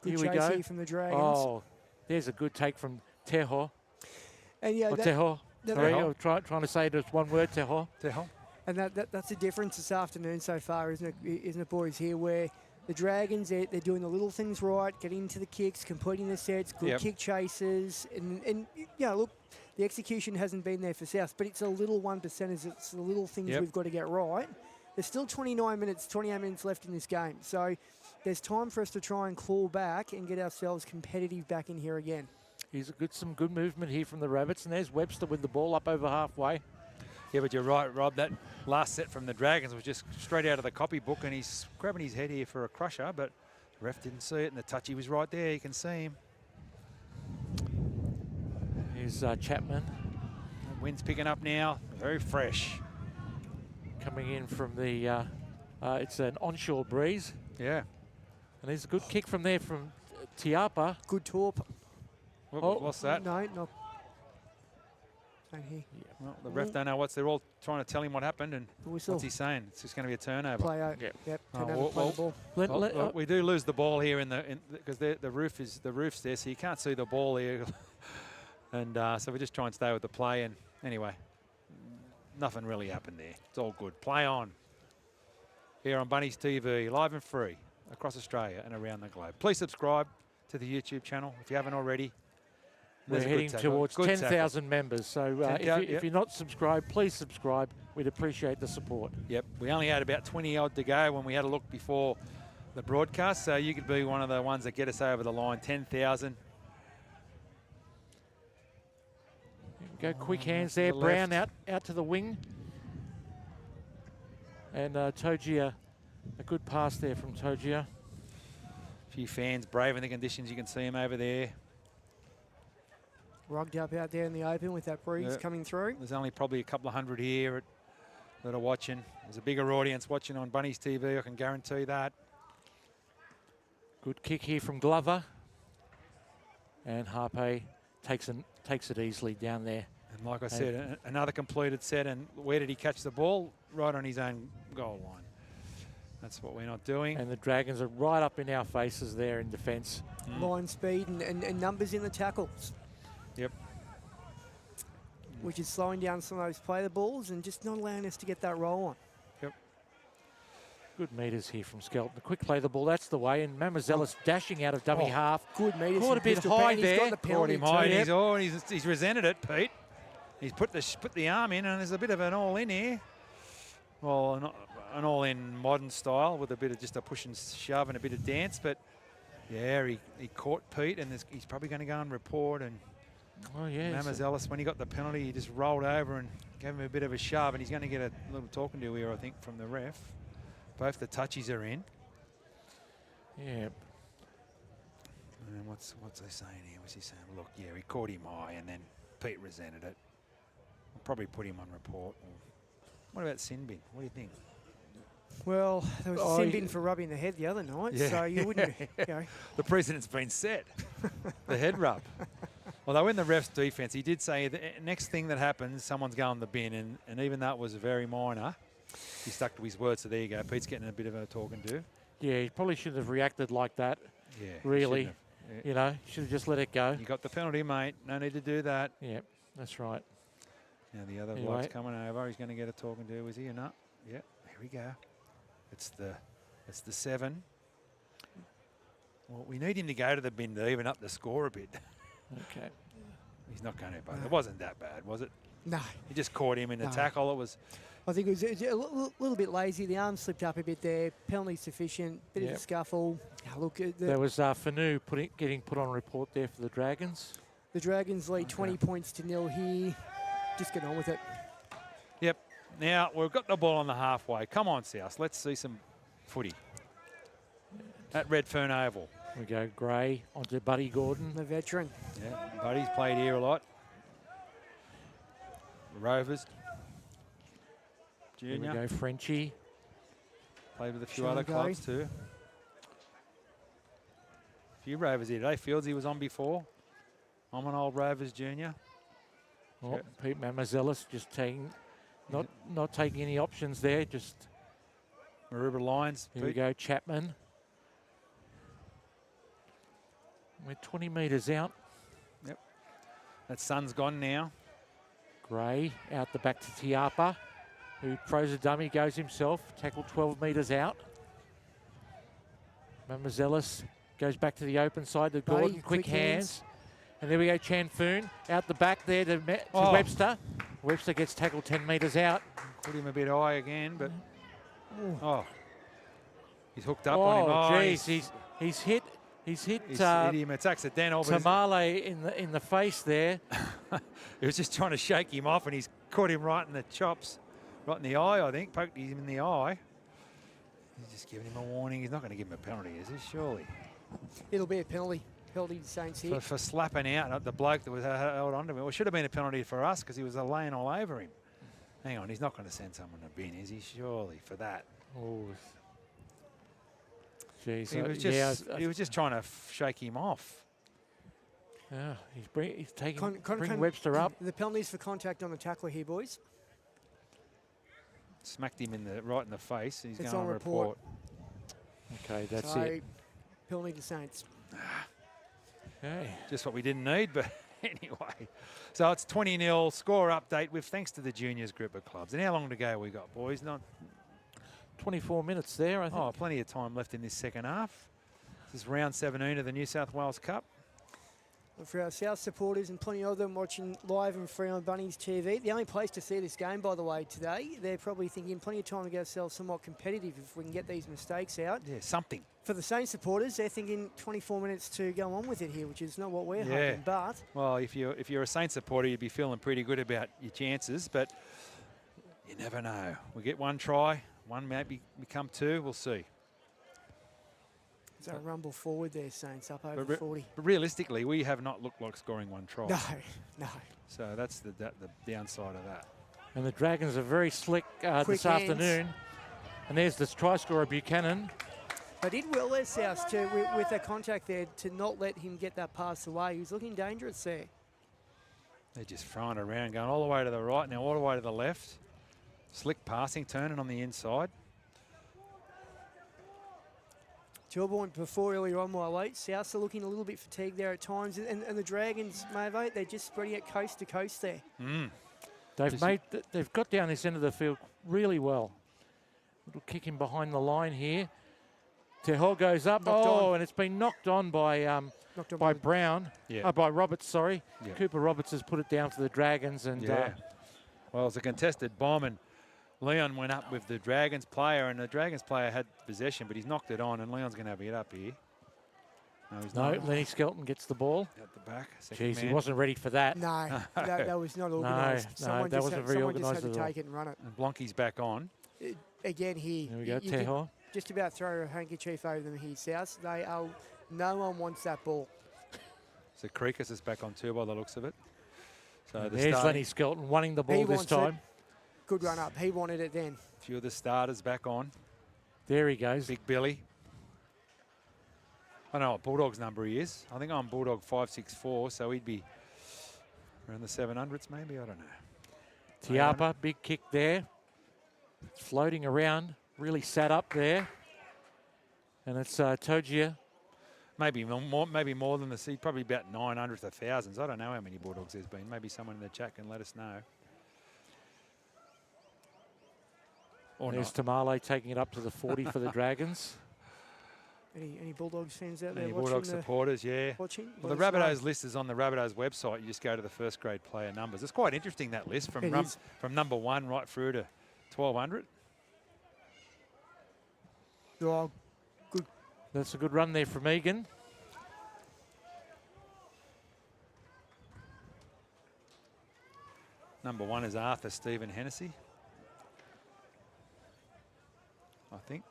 Good here we chase go. here from the Dragons. Oh, there's a good take from Teho. And yeah, Teho. Sorry, I was trying to say just one word, Teho. Teho. And that's the difference this afternoon so far, isn't it, boys, here, where the Dragons, they're doing the little things right, getting into the kicks, completing the sets, good kick chases. And look, the execution hasn't been there for South, but it's a little 1%. It's the little things we've got to get right. There's still 28 minutes left in this game. So there's time for us to try and claw back and get ourselves competitive back in here again. He's some good movement here from the Rabbits. And there's Webster with the ball up over halfway. Yeah, but you're right, Rob. That last set from the Dragons was just straight out of the copybook, and he's grabbing his head here for a crusher, but the ref didn't see it, and the touchy was right there. You can see him. Here's Chapman. The wind's picking up now. Very fresh. Coming in from the, it's an onshore breeze. Yeah. And there's a good kick from there from Tiapa. Good torp. What's that? No, not. Here. Well, the ref don't know what's. They're all trying to tell him what happened, and what's he saying? It's just going to be a turnover. Play out. Yep. Well, we do lose the ball here because the roof's there, so you can't see the ball here, and so we just try and stay with the play. And anyway, nothing really happened there. It's all good. Play on. Here on Bunnies TV, live and free across Australia and around the globe. Please subscribe to the YouTube channel if you haven't already. We're heading towards 10,000 members, so if you're not subscribed, please subscribe. We'd appreciate the support. Yep, we only had about 20 odd to go when we had a look before the broadcast, so you could be one of the ones that get us over the line. 10,000. Go quick hands there. Brown out to the wing, and Togia, a good pass there from Togia. A few fans braving the conditions. You can see him over there. Rugged up out there in the open with that breeze coming through. There's only probably a couple of hundred here that are watching. There's a bigger audience watching on Bunnies TV, I can guarantee that. Good kick here from Glover. And Harpe takes it easily down there. And like I said, another completed set. And where did he catch the ball? Right on his own goal line. That's what we're not doing. And the Dragons are right up in our faces there in defence. Line speed and numbers in the tackles. Yep. Which is slowing down some of those play the balls and just not allowing us to get that roll on. Yep. Good meters here from Skelton. The quick play the ball, that's the way. And Mamazelis dashing out of dummy half. Good meters. Caught a bit high there. He's got the penalty Caught him high. He's resented it, Pete. He's put the arm in, and there's a bit of an all-in here. Well, an all-in modern style with a bit of just a push and shove and a bit of dance. But, yeah, he caught Pete, and he's probably going to go and report. And Mamazelis, when he got the penalty, he just rolled over and gave him a bit of a shove, and he's going to get a little talking to here, I think, from the ref. Both the touchies are in. Yeah. And what's he saying here? What's he saying? Look, yeah, he caught him high, and then Pete resented it. I'll probably put him on report. What about Sinbin? What do you think? Well, there was a sin bin for rubbing the head the other night, so you wouldn't, The precedent's been set. The head rub. Although in the ref's defence, he did say the next thing that happens, someone's going the bin, and even that was very minor. He stuck to his word, so there you go. Pete's getting a bit of a talking to. Yeah, he probably shouldn't have reacted like that. Yeah, really. You know, should have just let it go. You got the penalty, mate. No need to do that. Yeah, that's right. Now the other bloke's coming over. He's going to get a talking to. Is he or not? Yeah, here we go. It's the 7. Well, we need him to go to the bin to even up the score a bit. Okay. He's not going to, but it wasn't that bad, was it? No. He just caught him in the tackle. It was. I think it was a little bit lazy. The arm slipped up a bit there. Penalty sufficient. Bit of a scuffle. Look, there was Fanu getting put on report there for the Dragons. The Dragons lead 20 points to 0 here. Just get on with it. Yep. Now we've got the ball on the halfway. Come on, South. Let's see some footy at Redfern Oval. We go Gray onto Buddy Gordon, the veteran. Yeah, Buddy's played here a lot. Rovers. Junior. Here we go Frenchie. Played with a few other clubs too. A few Rovers here today. Fieldsy was on before. I'm an old Rovers junior. Oh, Pete Mamazelis just not taking any options there. Just Maroubra Lions. Here we go Chapman. We're 20 metres out. Yep. That sun's gone now. Gray out the back to Tiapa, who throws a dummy, goes himself. Tackled 12 metres out. Mamazelis goes back to the open side to Gordon. Quick hands. And there we go, Chanfoon out the back there to Webster. Webster gets tackled 10 metres out. Put him a bit high again, but he's hooked up on him. Oh, jeez, he's hit hit him. It's accidental. Tamale in the face there. He was just trying to shake him off, and he's caught him right in the chops, right in the eye, I think. Poked him in the eye. He's just giving him a warning. He's not going to give him a penalty, is he? Surely. It'll be a penalty. Penalty to Saints here. For slapping out the bloke that was held onto him. Well, it should have been a penalty for us because he was laying all over him. Hang on, he's not going to send someone to bin, is he? Surely for that. Oh. Jeez, he was just trying to shake him off. Yeah, he's taking bring Webster up. The penalties for contact on the tackler here, boys. Smacked him right in the face. He's it's going on to report. Okay, that's it. Penalty to Saints. Okay. Just what we didn't need, but anyway. So it's 20-0 score update with thanks to the juniors group of clubs. And how long to go we got, boys? Not 24 minutes there, I think. Oh, plenty of time left in this second half. This is round 17 of the New South Wales Cup. For our South supporters and plenty of them watching live and free on Bunnies TV, the only place to see this game, by the way, today, they're probably thinking plenty of time to get ourselves somewhat competitive if we can get these mistakes out. Yeah, something. For the Saints supporters, they're thinking 24 minutes to go on with it here, which is not what we're hoping. But well, if you're a Saints supporter, you'd be feeling pretty good about your chances, but you never know. We get one try, one might become two. We'll see. So a rumble forward there, Saints, up over 40. But realistically, we have not looked like scoring one try. No, no. So that's the downside of that. And the Dragons are very slick this hands. afternoon. And there's this try scorer, Buchanan. They did well there, South, too, with that contact there, to not let him get that pass away. He was looking dangerous there. They're just throwing it around, going all the way to the right, now all the way to the left. Slick passing, turning on the inside. Tilborn before earlier on, my late. Souths are looking a little bit fatigued there at times. And the Dragons, Mavo, they're just spreading it coast to coast there. They've got down this end of the field really well. Little kick in behind the line here. Teho goes up. And it's been knocked on by Brown. Yeah. By Roberts, sorry. Yeah. Cooper Roberts has put it down to the Dragons. And well, it's a contested bomb, and Leon went up with the Dragons player, and the Dragons player had possession, but he's knocked it on, and Leon's going to have it up here. No, he's not. Lenny Skelton gets the ball. At the back. Jeez, he wasn't ready for that. No, that was not organised. No, that wasn't very organised Someone just had to at all. take it and run it. And Blanky's back on. Again, here. There we go, you could Teho. just about throw a handkerchief over them here, South. They are, no one wants that ball. So Creekus is back on too by the looks of it. So there's Lenny Skelton wanting the ball this time. Good run up. He wanted it then. A few of the starters back on. There he goes. Big Billy. I don't know what Bulldog's number he is. I think I'm Bulldog 564, so he'd be around the 700s maybe. I don't know. Tiapa, big kick there. It's floating around. Really sat up there. And it's Togia. Maybe more than the seed. Probably about 900 to thousands. I don't know how many Bulldogs there's been. Maybe someone in the chat can let us know. Or there's Tamale taking it up to the 40 for the Dragons. Any Bulldogs fans out there Any watching? Bulldog supporters, yeah. Watching? Well, the Rabbitohs list is on the Rabbitohs website. You just go to the first grade player numbers. It's quite interesting, that list, from number 1 right through to 1200. Oh, good. That's a good run there from Egan. Number 1 is Arthur Stephen Hennessy, I think.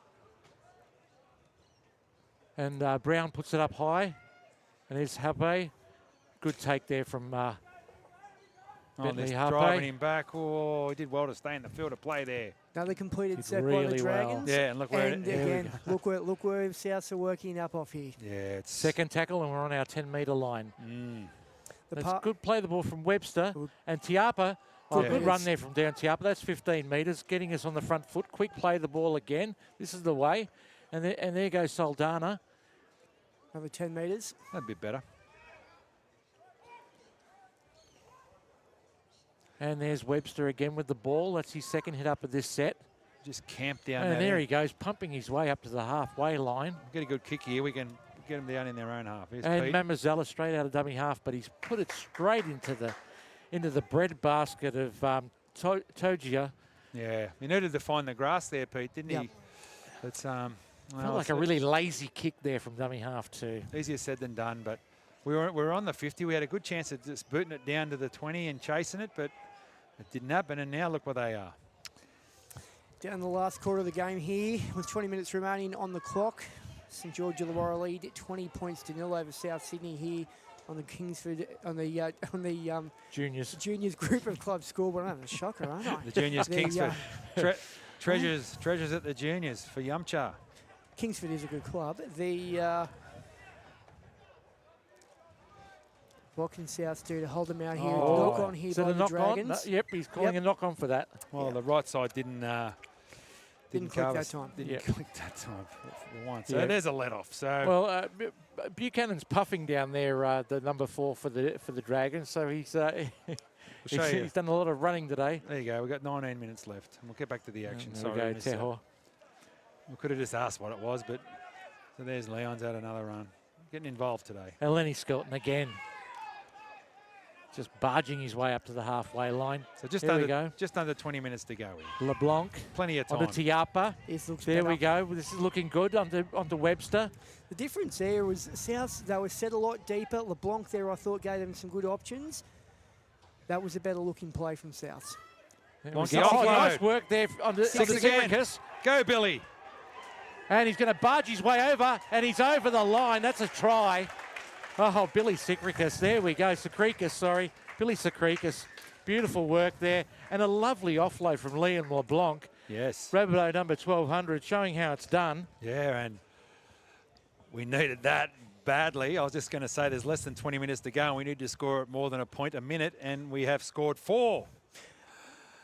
And Brown puts it up high. And there's Hape. Good take there from Bentley Hape. Driving him back. Oh, he did well to stay in the field of play there. Another completed set really by the Dragons. well. Yeah, and look where and again, look where Souths are working up off here. Yeah, it's second tackle, and we're on our 10-metre line. That's good play the ball from Webster. And Tiapa, good run there from down Tiapa. That's 15 metres, getting us on the front foot. Quick play the ball again. This is the way. And there goes Saldana. Another 10 metres. a bit better. And there's Webster again with the ball. That's his second hit up of this set. Just camped down and there he goes, pumping his way up to the halfway line. Get a good kick here. We can get him down in their own half. Here's and Pete. Mamazella straight out of dummy half, but he's put it straight into the bread basket of Togia. Yeah, he needed to find the grass there, Pete, didn't he? It's felt like a really lazy kick there from dummy half too. Easier said than done, but we were on the 50. We had a good chance of just booting it down to the 20 and chasing it, but it didn't happen, and now look where they are. Down the last quarter of the game here, with 20 minutes remaining on the clock. St George Illawarra lead 20 points to 0 over South Sydney here on the Kingsford, on the juniors group of club scoreboard. I'm a shocker, aren't I? The juniors, Kingsford. Treasures at the juniors for Yumcha. Kingsford is a good club. What can South do to hold them out here? Knock on here by the Dragons. Yep, he's calling a knock on for that. Well, the right side didn't click that time. Didn't click that time for once. So there's a let off. So well, Buchanan's puffing down there, the number 4 for the Dragons. So he's he's done a lot of running today. There you go. We've got 19 minutes left, and we'll get back to the action. There we go, Teho. We could have just asked what it was, but so there's Leon's had another run, getting involved today. And Lenny Skelton again. Just barging his way up to the halfway line. So just under 20 minutes to go. LeBlanc. Plenty of time. Onto Tiapa. There we go. This is looking good onto Webster. The difference there was South, they were set a lot deeper. LeBlanc there, I thought, gave them some good options. That was a better looking play from South. Nice work there onto Sickricus. Go, Billy. And he's going to barge his way over, and he's over the line. That's a try. Oh, Billy Sikrikis. There we go. Sikrikis, sorry. Billy Sikrikis. Beautiful work there. And a lovely offload from Liam LeBlanc. Yes. Rabbitoh number 1200, showing how it's done. Yeah, and we needed that badly. I was just going to say there's less than 20 minutes to go, and we need to score more than a point a minute, and we have scored 4.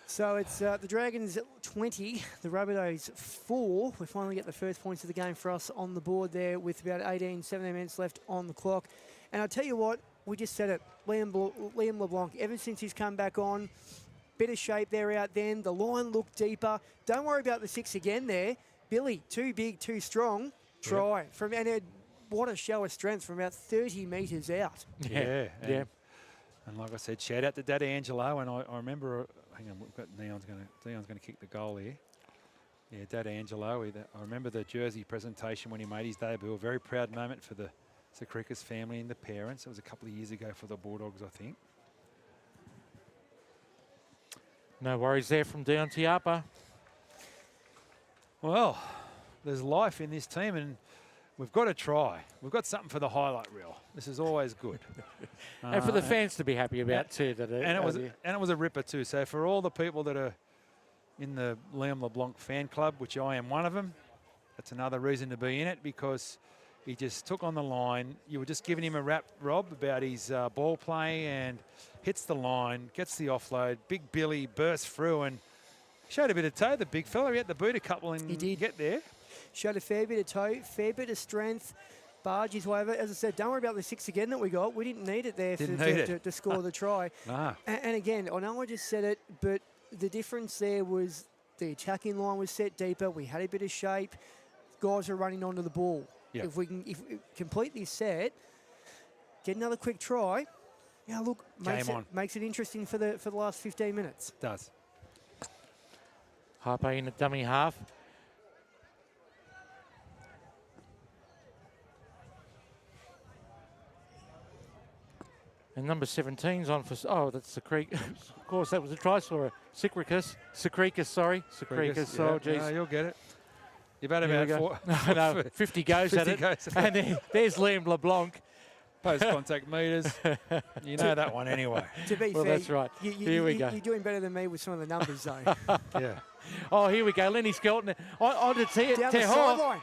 So it's the Dragons 20, the Rabbitohs 4. We finally get the first points of the game for us on the board there with about 17 minutes left on the clock. And I'll tell you what, we just said it, Liam LeBlanc, ever since he's come back on, bit of shape there out then, the line looked deeper. Don't worry about the 6 again there. Billy, too big, too strong, try. Yep. What a show of strength from about 30 metres out. Yeah. And like I said, shout out to Daddy Angelo, and I remember... Hang on, we've got Deon's going to kick the goal here. Yeah, Dad Angelo. I remember the jersey presentation when he made his debut. A very proud moment for the Sikrikis family and the parents. It was a couple of years ago for the Bulldogs, I think. No worries there from Deon Tiapa. Well, there's life in this team, and we've got to try. We've got something for the highlight reel. This is always good. And for the fans to be happy about too. It was a ripper too. So for all the people that are in the Liam LeBlanc fan club, which I am one of them, that's another reason to be in it, because he just took on the line. You were just giving him a rap, Rob, about his ball play, and hits the line, gets the offload. Big Billy bursts through and showed a bit of toe, the big fella. He had to boot a couple and he did get there. Showed a fair bit of toe, fair bit of strength. Barge his way over. As I said, don't worry about the 6 again that we got. We didn't need it there to score the try. Nah. And again, I know I just said it, but the difference there was the attacking line was set deeper. We had a bit of shape. Guys are running onto the ball. Yep. If we complete this set, get another quick try. Yeah, look, makes it interesting for the last 15 minutes. Does. Harper in at dummy half. And number 17's on for... Oh, that's Sikrikis. Of course, that was a try scorer. Sikrikis, sorry. Sikrikis, oh, geez. No, you'll get it. You've had about 50 goes 50 at it. And there's Liam LeBlanc. Post-contact meters. You know that one anyway. To be fair, that's right. Here we go. You're doing better than me with some of the numbers, though. Yeah. Oh, here we go. Lenny Skelton on to Teho.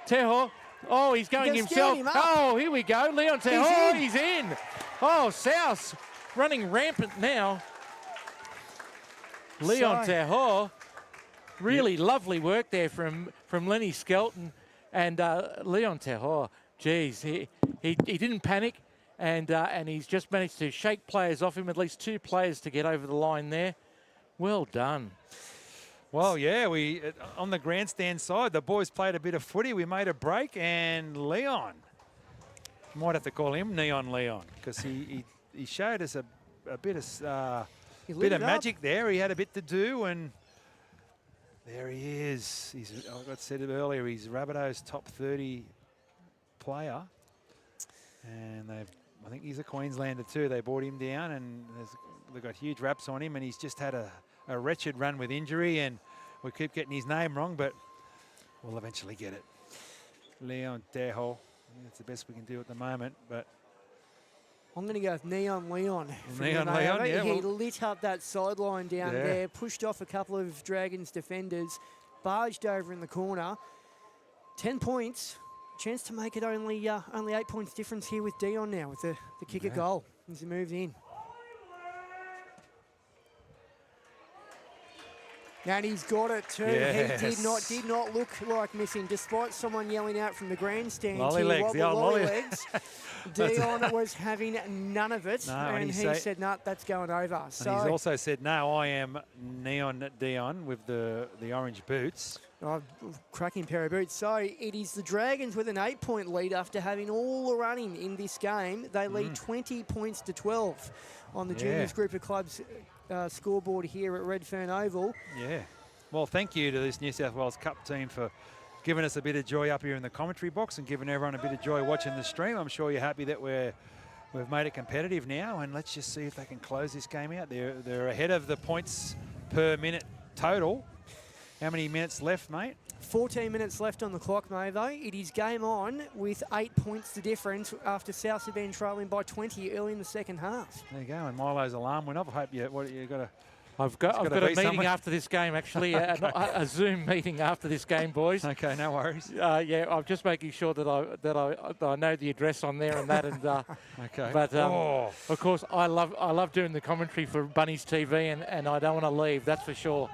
Teho. Oh, he's going himself. Oh, here we go. Leon Teho. He's in. Oh, South running rampant now. Leon Teho. Really lovely work there from Lenny Skelton and Leon Teho. Geez, he didn't panic, and he's just managed to shake players off him. At least 2 players to get over the line there. Well done. Well, yeah, we on the grandstand side, the boys played a bit of footy. We made a break, and Leon, might have to call him Neon Leon, because he showed us a bit of magic there. He had a bit to do, and there he is. Like I said earlier, he's Rabbitohs' top 30 player, and I think he's a Queenslander too. They brought him down, and they've got huge raps on him, and he's just had a wretched run with injury, and we keep getting his name wrong, but we'll eventually get it. Leon Teho. That's the best we can do at the moment, but I'm going to go with Neon Leon. Neon Leon, yeah. He lit up that sideline down there, pushed off a couple of Dragons defenders, barged over in the corner. 10 points. Chance to make it only 8 points difference here with Dion now with the kick at goal as he moves in. And he's got it too. Yes. He did not look like missing, despite someone yelling out from the grandstand. Lolly legs, the old lolly legs. Dion was having none of it, and he said, "No, that's going over." So and he's also said, "No, I am Neon Dion with the orange boots." Oh, cracking pair of boots. So it is the Dragons with an 8-point lead after having all the running in this game. They lead 20 points to 12 on the juniors group of clubs scoreboard here at Redfern Oval. Yeah. Well, thank you to this New South Wales Cup team for giving us a bit of joy up here in the commentary box and giving everyone a bit of joy watching the stream. I'm sure you're happy that we've made it competitive now, and let's just see if they can close this game out. They're ahead of the points per minute total. How many minutes left, mate? 14 minutes left on the clock, Mavo. It is game on with 8 points to difference after South have been trailing by 20 early in the second half. There you go, and Milo's alarm went off. I hope you got to. I've got a meeting after this game, actually, Okay. a Zoom meeting after this game, boys. Okay, no worries. Yeah, I'm just making sure that I know the address on there and that. And Okay. But of course, I love doing the commentary for Bunnies TV, and I don't want to leave. That's for sure.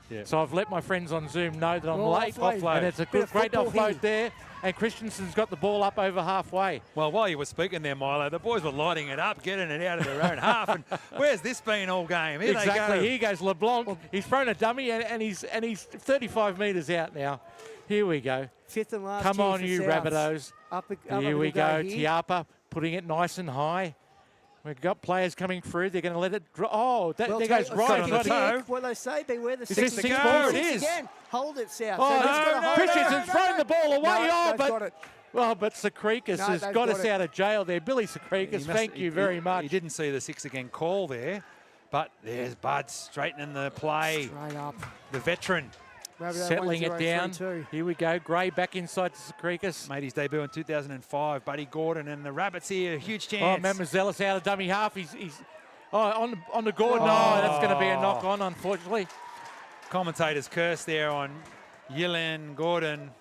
Yeah. So I've let my friends on Zoom know that I'm late, offload. and it's a great offload there. And Christensen's got the ball up over halfway. Well, while you were speaking there, Milo, the boys were lighting it up, getting it out of their own half. And where's this been all game? Here Exactly. they go. Here goes LeBlanc. He's thrown a dummy, and he's 35 metres out now. Here we go. Fifth and last. Come on, you Rabbitohs. Here we go. Tiapa putting it nice and high. We've got players coming through. They're going to let it drop. Oh, there goes right on the toe. What they say, beware the Is six. this six ball? It is. Again. Hold it, South. Oh, Christensen's thrown the ball away. But Sakrikas has got us out of jail there. Billy Sakrikas, thank you very much. He didn't see the 6 again call there, but there's Bud straightening the play. Straight up. The veteran. Settling it down. Here we go. Gray back inside to Sakrikas. Made his debut in 2005. Buddy Gordon and the Rabbits here. Huge chance. Oh, Mamazelis out of dummy half. He's on the Gordon. Oh, that's going to be a knock on, unfortunately. Commentators curse there on Yillen Gordon.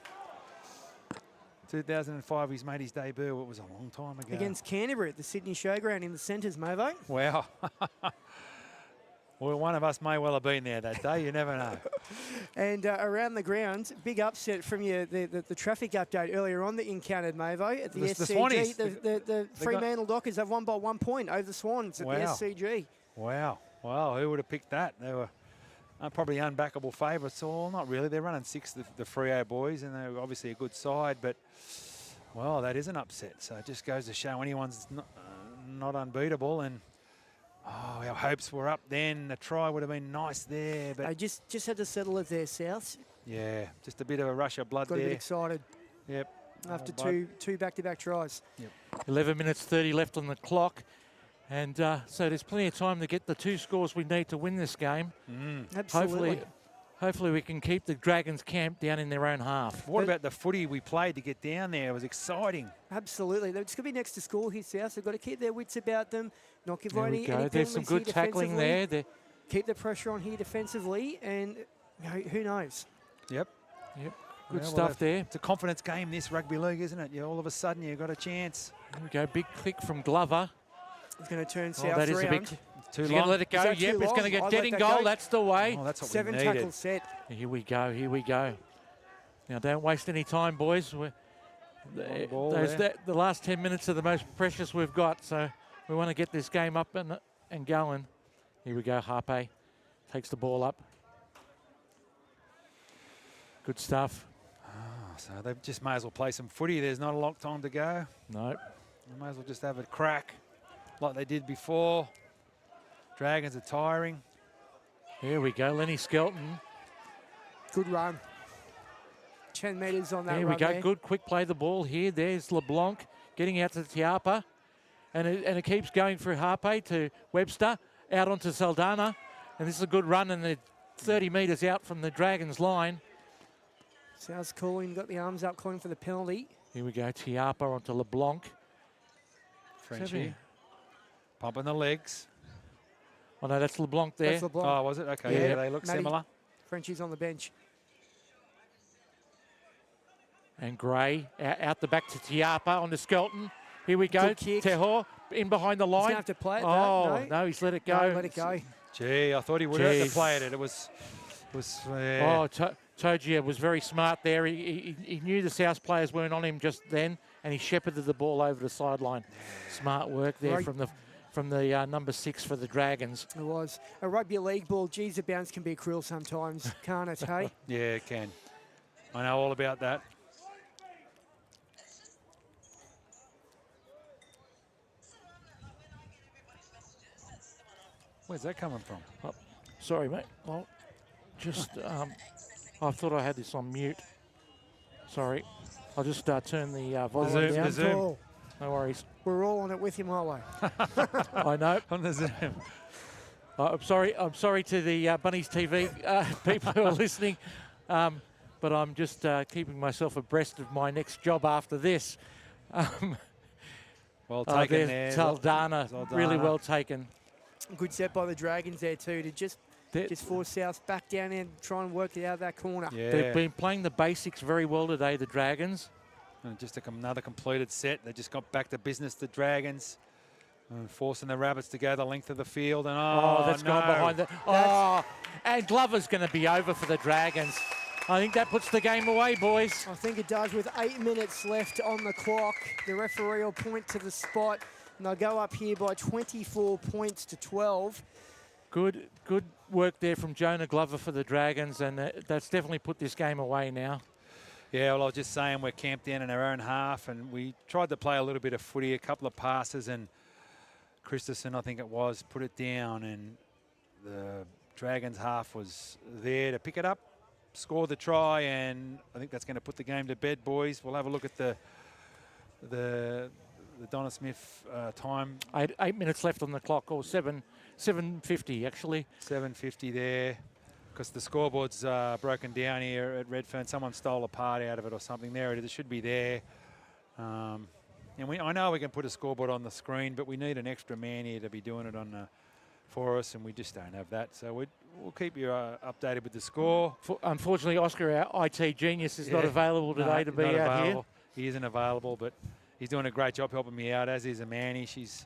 2005, he's made his debut. It was a long time ago. Against Canterbury at the Sydney Showground in the centres, Mavo. Wow. Well, one of us may well have been there that day. You never know. And around the grounds, big upset from the traffic update earlier on that you encountered, Mavo, at the SCG. The Swannies. The Fremantle Dockers have won by 1 point over the Swans at the SCG. Wow. Wow, who would have picked that? They were probably unbackable favourites. Well, not really. They're running 6, the Freo boys, and they're obviously a good side. But, well, that is an upset. So it just goes to show anyone's not unbeatable. And oh, our hopes were up then. The try would have been nice there. But they just had to settle it there, South. Yeah, just a bit of a rush of blood there. Got a bit excited. Yep. After two back-to-back tries. Yep. 11 minutes 30 left on the clock. And so there's plenty of time to get the 2 scores we need to win this game. Absolutely. Hopefully we can keep the Dragons camped down in their own half. What about the footy we played to get down there? It was exciting. Absolutely. It's going to be next to score here, South. They've got to keep their wits about them, not give any There's some good tackling there. Keep the pressure on here defensively, and who knows? Yep. Good stuff there. It's a confidence game, this rugby league, isn't it? All of a sudden you've got a chance. Here we go. Big click from Glover. It's going to turn South that is around. a big. Too He's long. going to let it go. Yep, it's going to get dead in goal. That's the way. Oh, that's what 7 we needed. tackle set. Here we go. Now, don't waste any time, boys. The last 10 minutes are the most precious we've got, so we want to get this game up and going. Here we go. Harpe takes the ball up. Good stuff. So they just may as well play some footy. There's not a long time to go. No. They may as well just have a crack like they did before. Dragons are tiring. Here we go. Lenny Skelton. Good run. 10 metres on that Here run we go. there. Good quick play the ball here. There's LeBlanc getting out to Tiapa. And it keeps going through Harpe to Webster. Out onto Saldana. And this is a good run, and they're 30 metres out from the Dragons line. South's calling, got the arms up, calling for the penalty. Here we go, Tiapa onto LeBlanc. Frenchie. Pumping the legs. Oh, no, that's LeBlanc there. That's LeBlanc. Oh, was it? Okay, yeah, they look similar. Frenchie's on the bench. And Gray out the back to Tiapa onto Skelton. Here we go. Teho in behind the line. He's going to have to play it. Oh, no, he's let it go. No, let it go. Gee, I thought he would have to play it. It was Oh, Togia was very smart there. He knew the South players weren't on him just then, and he shepherded the ball over the sideline. Smart work there from the number 6 for the Dragons. It was. A rugby league ball, geez, the bounce can be cruel sometimes, can't it, hey? Yeah, it can. I know all about that. Where's that coming from? Oh, sorry, mate. Well, just, I thought I had this on mute. Sorry. I'll just turn the volume down. The Zoom. No worries. We're all on it with him, aren't we? I know. On the Zoom. I'm sorry to the Bunnies TV people who are listening. but I'm just keeping myself abreast of my next job after this. Well taken there. Saldana, really well taken. Good set by the Dragons there too, to just force South back down and try and work it out of that corner. Yeah. They've been playing the basics very well today, the Dragons. And just another completed set. They just got back to business, the Dragons. Forcing the Rabbits to go the length of the field. And that's gone behind the... and Glover's going to be over for the Dragons. I think that puts the game away, boys. I think it does, with 8 minutes left on the clock. The referee will point to the spot, and they'll go up here by 24 points to 12. Good work there from Jonah Glover for the Dragons, and that's definitely put this game away now. Yeah, well, I was just saying we're camped down in our own half, and we tried to play a little bit of footy, a couple of passes, and Christensen, I think it was, put it down, and the Dragons half was there to pick it up, score the try, and I think that's going to put the game to bed, boys. We'll have a look at the Donna Smith time. 8 minutes left on the clock, or 7:50 actually. 7:50 there, because the scoreboard's broken down here at Redfern. Someone stole a part out of it or something. There it is. It should be there. And I know we can put a scoreboard on the screen, but we need an extra man here to be doing it for us, and we just don't have that. So we'll keep you updated with the score. Unfortunately, Oscar, our IT genius, is not available today to be out here. He isn't available, but he's doing a great job helping me out, as is Amani. She's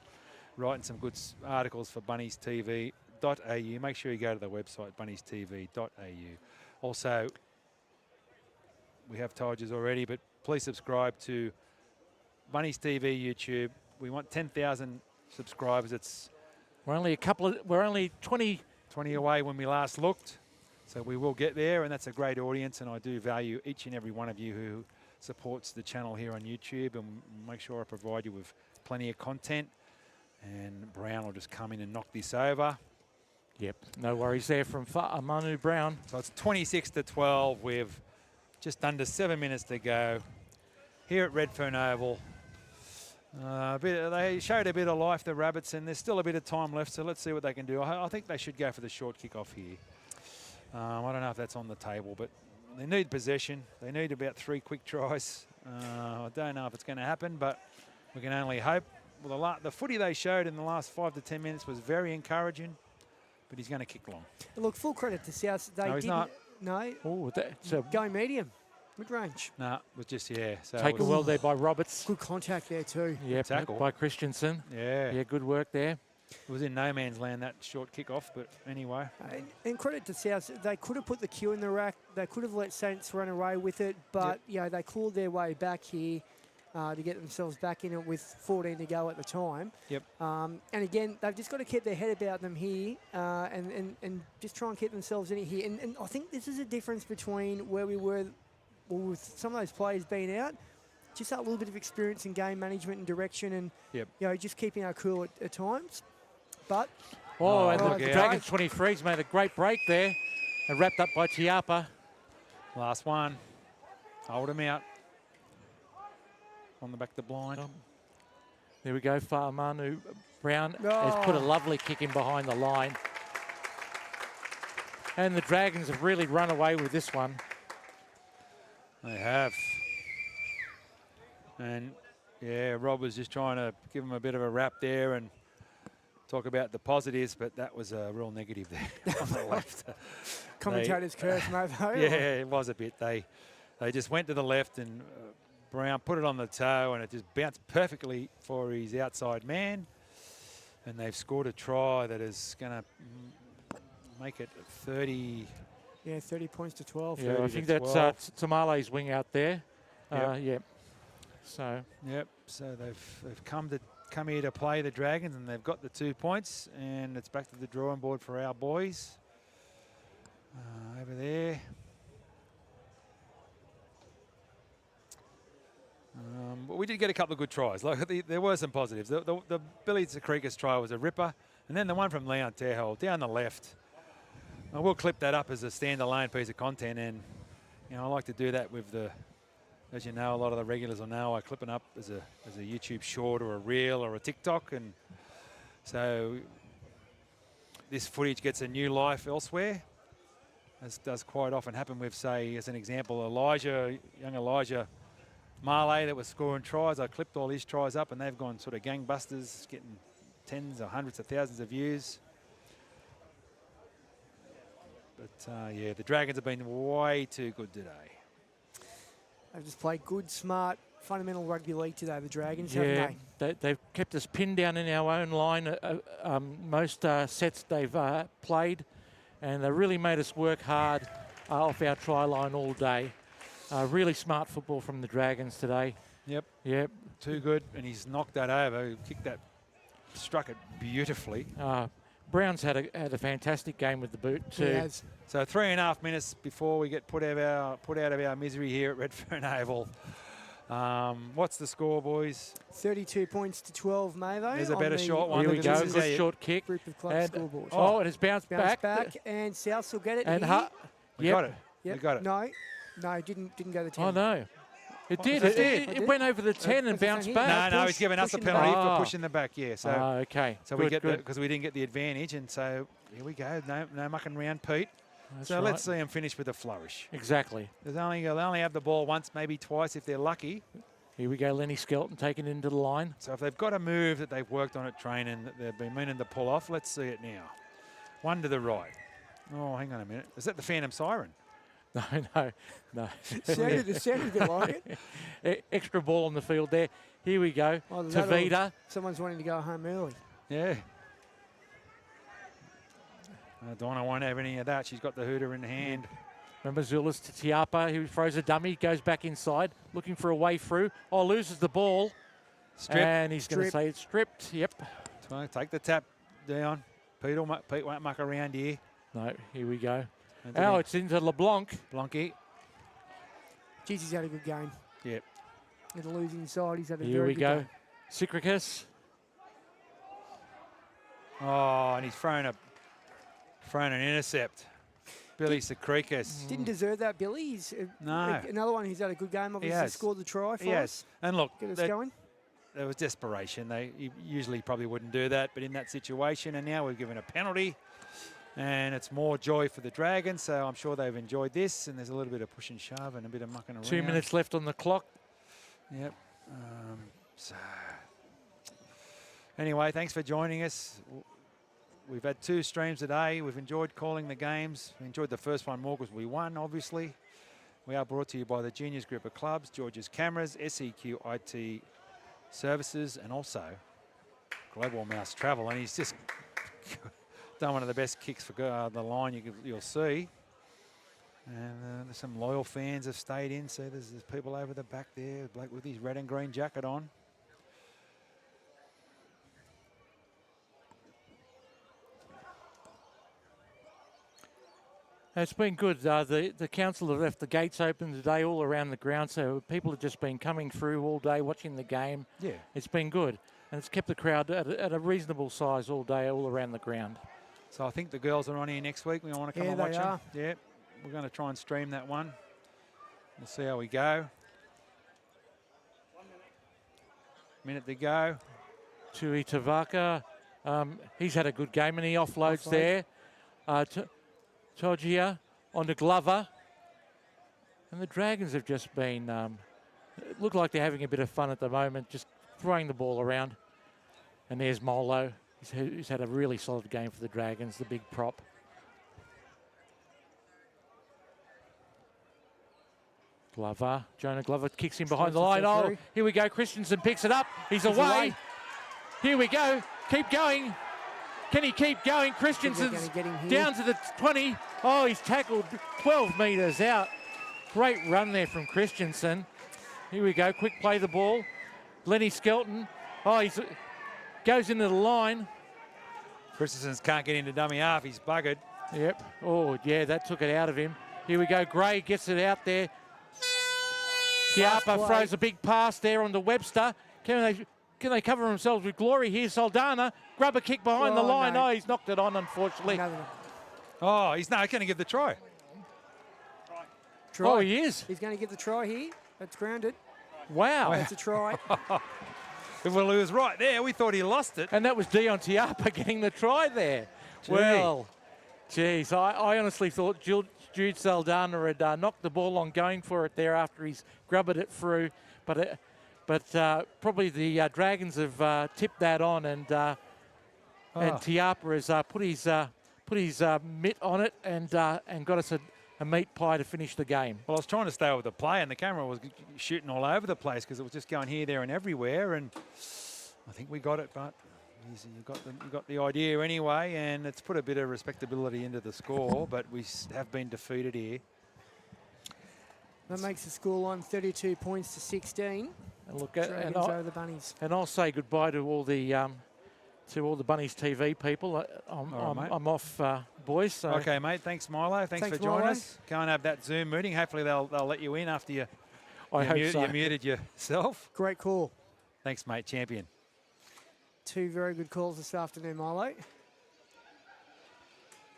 writing some good articles for Bunnies TV.au. Make sure you go to the website, bunniestv.au. Also, we have told you already, but please subscribe to Bunnies TV YouTube. We want 10,000 subscribers. We're only 20 away when we last looked, so we will get there, and that's a great audience, and I do value each and every one of you who supports the channel here on YouTube, and make sure I provide you with plenty of content. And Brown will just come in and knock this over. Yep, no worries there from Manu Brown. So it's 26-12 with just under 7 minutes to go here at Redfern Oval. They showed a bit of life, the Rabbits, and there's still a bit of time left, so let's see what they can do. I think they should go for the short kick-off here. I don't know if that's on the table, but they need possession. They need about 3 quick tries. I don't know if it's going to happen, but we can only hope. Well, the footy they showed in the last 5 to 10 minutes was very encouraging, but he's going to kick long. Look, full credit to South. No, he's not. No. Oh, go medium. Mid-range. No, it was just, So taken well there by Roberts. Good contact there too. Yeah, tackle by Christensen. Yeah. Yeah, good work there. It was in no man's land, that short kick-off, but anyway. And credit to South. They could have put the cue in the rack. They could have let Saints run away with it, but they clawed their way back here to get themselves back in it with 14 to go at the time. Yep. And again, they've just got to keep their head about them here and just try and keep themselves in it here. And I think this is a difference between where we were with some of those players being out, just that little bit of experience in game management and direction, and just keeping our cool at times. But and the Dragons 23's made a great break there, and wrapped up by Tiapa. Last one. Hold him out. On the back of the blind. There we go. Manu Brown has put a lovely kick in behind the line. And the Dragons have really run away with this one. They have. And, Rob was just trying to give him a bit of a rap there and talk about the positives, but that was a real negative there on the left. Commentators curse, mate. Yeah, it was a bit. They just went to the left, and Brown put it on the toe, and it just bounced perfectly for his outside man. And they've scored a try that is going to make it 30... Yeah, 30 points to 12. Yeah, I think that's Tamale's wing out there. So they've come here to play the Dragons, and they've got the 2 points, and it's back to the drawing board for our boys over there. But we did get a couple of good tries. There were some positives. The Billy Secrekas try was a ripper, and then the one from Leon Terhol down the left. We'll clip that up as a standalone piece of content, and I like to do that with as you know, a lot of the regulars will know I clip it up as a YouTube short or a reel or a TikTok, and so this footage gets a new life elsewhere. as does quite often happen with, say, as an example, young Elijah Marley that was scoring tries. I clipped all his tries up and they've gone sort of gangbusters, getting tens or hundreds of thousands of views. But yeah, the Dragons have been way too good today. They've just played good, smart, fundamental rugby league today, the Dragons, yeah, haven't they? They've kept us pinned down in our own line. Most sets they've played, and they really made us work hard off our try line all day. Really smart football from the Dragons today. Yep. Yep. Too good, and he's knocked that over. He kicked that, struck it beautifully. Brown's had a fantastic game with the boot too. He has. So 3.5 minutes before we get put out of our misery here at Redfern Oval. What's the score, boys? 32 points to 12, Mavo. There's a better short one. Here we go. Good short kick. Group of club And, scoreboard. oh, and it's bounced back. And South will get it. And we got it. Yep. We got it. No, it didn't go the 10. Oh no. It did. It It went over the 10 and bounced back. No, he's given us a penalty for pushing the back. Yeah. So. Okay. So we get because we didn't get the advantage, and so here we go. No mucking around, Pete. That's so right. let's see them finish with a flourish. Exactly. They'll only have the ball once, maybe twice if they're lucky. Here we go, Lenny Skelton taking it into the line. So if they've got a move that they've worked on at training that they've been meaning to pull off, let's see it now. One to the right. Oh, hang on a minute. Is that the Phantom Siren? No. It sounded a bit like it. Extra ball on the field there. Here we go. Tavita. Someone's wanting to go home early. Yeah. Donna won't have any of that. She's got the hooter in hand. Remember Zulis to Tiapa, who throws a dummy, goes back inside, looking for a way through. Oh, loses the ball. Stripped. And he's going to say it's stripped. Yep. So take the tap down. Pete won't muck around here. No, here we go. Oh, it's into LeBlanc. Blanky. Jeez, he's had a good game. Yep. With the losing side, he's had a Here very we good go. game. Sikrikis. Oh, and he's thrown an intercept. Billy Sikrikis. Didn't deserve that, Billy. He's another one who's had a good game. Obviously scored the try for us. And look, get us going. There was desperation. They usually probably wouldn't do that, but in that situation, and now we've given a penalty, and it's more joy for the Dragons. So I'm sure they've enjoyed this, and there's a little bit of push and shove and a bit of mucking around. 2 minutes left on the clock. Yep. So anyway, thanks for joining us. We've had 2 streams today. We've enjoyed calling the games. We enjoyed the first one more because we won, obviously. We are brought to you by the Juniors Group of Clubs, George's Cameras, SEQ IT Services, and also Global Mouse Travel. And he's just done one of the best kicks for the line you'll see. And some loyal fans have stayed in. See, there's people over the back there, Blake with his red and green jacket on. It's been good. The council have left the gates open today all around the ground, so people have just been coming through all day watching the game. Yeah. It's been good. And it's kept the crowd at a reasonable size all day, all around the ground. So I think the girls are on here next week. We want to come and watch them. Yeah, we're going to try and stream that one. We'll see how we go. 1 minute to go. Tui Tavaka, he's had a good game and he offloads there. Togia onto Glover. And the Dragons have just been, look like they're having a bit of fun at the moment, just throwing the ball around. And there's Molo. He's had a really solid game for the Dragons, the big prop. Glover, Jonah Glover kicks him behind the line. Oh, here we go. Christensen picks it up. He's away. Here we go. Keep going. Can he keep going? Christensen's down to the 20. Oh, he's tackled 12 metres out. Great run there from Christensen. Here we go. Quick play the ball. Lenny Skelton. Oh, he goes into the line. Christensen can't get into dummy half. He's buggered. Yep. Oh, yeah, that took it out of him. Here we go. Gray gets it out there. Tiapa throws a big pass there onto Webster. Can they cover themselves with glory here? Saldana, grab a kick behind the line. No. Oh, he's knocked it on, unfortunately. Oh, he's not going to give the try. Oh, he is. He's going to give the try here. That's grounded. Wow. That's a try. Well, he was right there. We thought he lost it. And that was Dion Tiapa getting the try there. Gee. Well, geez, I honestly thought Jude Saldana had knocked the ball on going for it there after he's grubbed it through. But probably the Dragons have tipped that on, and Tiapa has put his mitt on it and got us a meat pie to finish the game. Well, I was trying to stay with the play, and the camera was shooting all over the place because it was just going here, there, and everywhere. And I think we got it, but you got the idea anyway. And it's put a bit of respectability into the score, but we have been defeated here. That makes the scoreline 32 points to 16. And look at over the Bunnies. And I'll say goodbye to all the Bunnies TV people. I'm off, boys. So. Okay, mate. Thanks, Milo. Thanks for joining us. Go and have that Zoom meeting. Hopefully they'll let you in after you muted yourself. Great call. Thanks, mate. Champion. 2 very good calls this afternoon, Milo.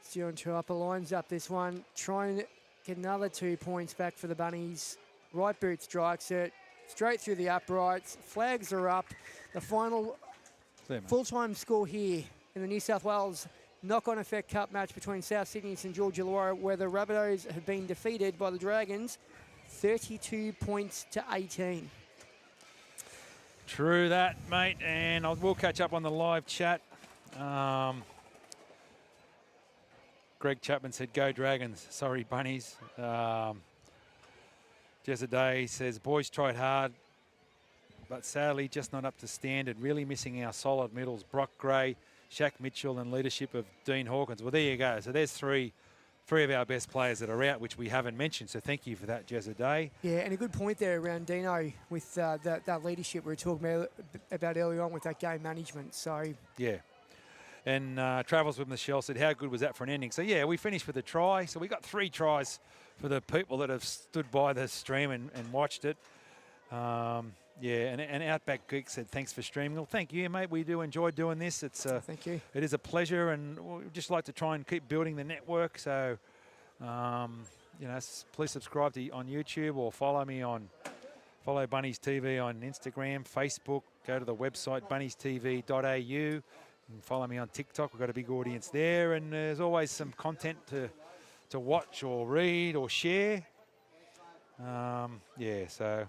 Stu and Tuapa lines up this one. Try and get another 2 points back for the Bunnies. Right boot strikes it. Straight through the uprights. Flags are up. The final full-time score here in the New South Wales knock-on effect cup match between South Sydney and St George Illawarra, where the Rabbitohs have been defeated by the Dragons 32 points to 18. True that, mate. And we'll catch up on the live chat. Greg Chapman said, "Go Dragons." Sorry, Bunnies. Jezzaday says, "Boys tried hard, but sadly just not up to standard. Really missing our solid middles, Brock Gray, Shaq Mitchell, and leadership of Dean Hawkins." Well, there you go. So there's three of our best players that are out, which we haven't mentioned. So thank you for that, Jezzaday. Yeah, and a good point there around Dino with that leadership we were talking about earlier on with that game management. So yeah. And Travels with Michelle said, "How good was that for an ending?" So yeah, we finished with a try. So we got 3 tries for the people that have stood by the stream and watched it. Yeah, and Outback Geek said, "Thanks for streaming." Well, thank you, mate. We do enjoy doing this. It's thank you. It is a pleasure, and we'd just like to try and keep building the network. So, please subscribe on YouTube or follow Bunnies TV on Instagram, Facebook. Go to the website bunniestv.au. And follow me on TikTok. We've got a big audience there, and there's always some content to watch or read or share. So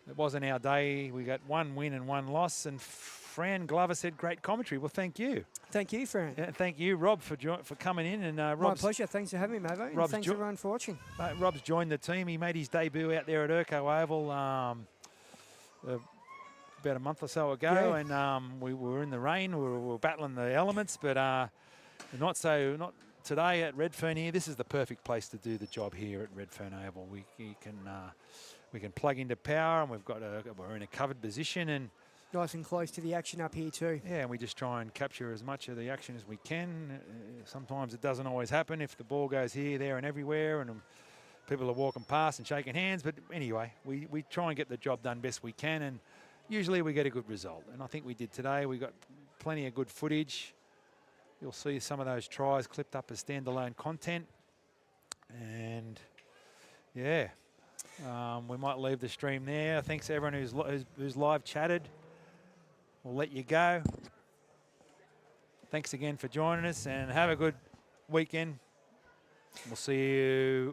it wasn't our day. We got 1 win and 1 loss. And Fran Glover said, "Great commentary." Well, thank you. Thank you, Fran. Yeah, thank you, Rob, for coming in. And my pleasure. Thanks for having me, mate. And thanks everyone for watching. Rob's joined the team. He made his debut out there at Urco Oval about a month or so ago, yeah. And we were in the rain. We were battling the elements, but not today at Redfern here. This is the perfect place to do the job here at Redfern Oval. We can plug into power, and we're in a covered position, and nice and close to the action up here too. Yeah, and we just try and capture as much of the action as we can. Sometimes it doesn't always happen if the ball goes here, there, and everywhere, and people are walking past and shaking hands. But anyway, we try and get the job done best we can, and usually we get a good result. And I think we did today. We got plenty of good footage. You'll see some of those tries clipped up as standalone content. And yeah, we might leave the stream there. Thanks to everyone who's live chatted. We'll let you go. Thanks again for joining us, and have a good weekend. We'll see you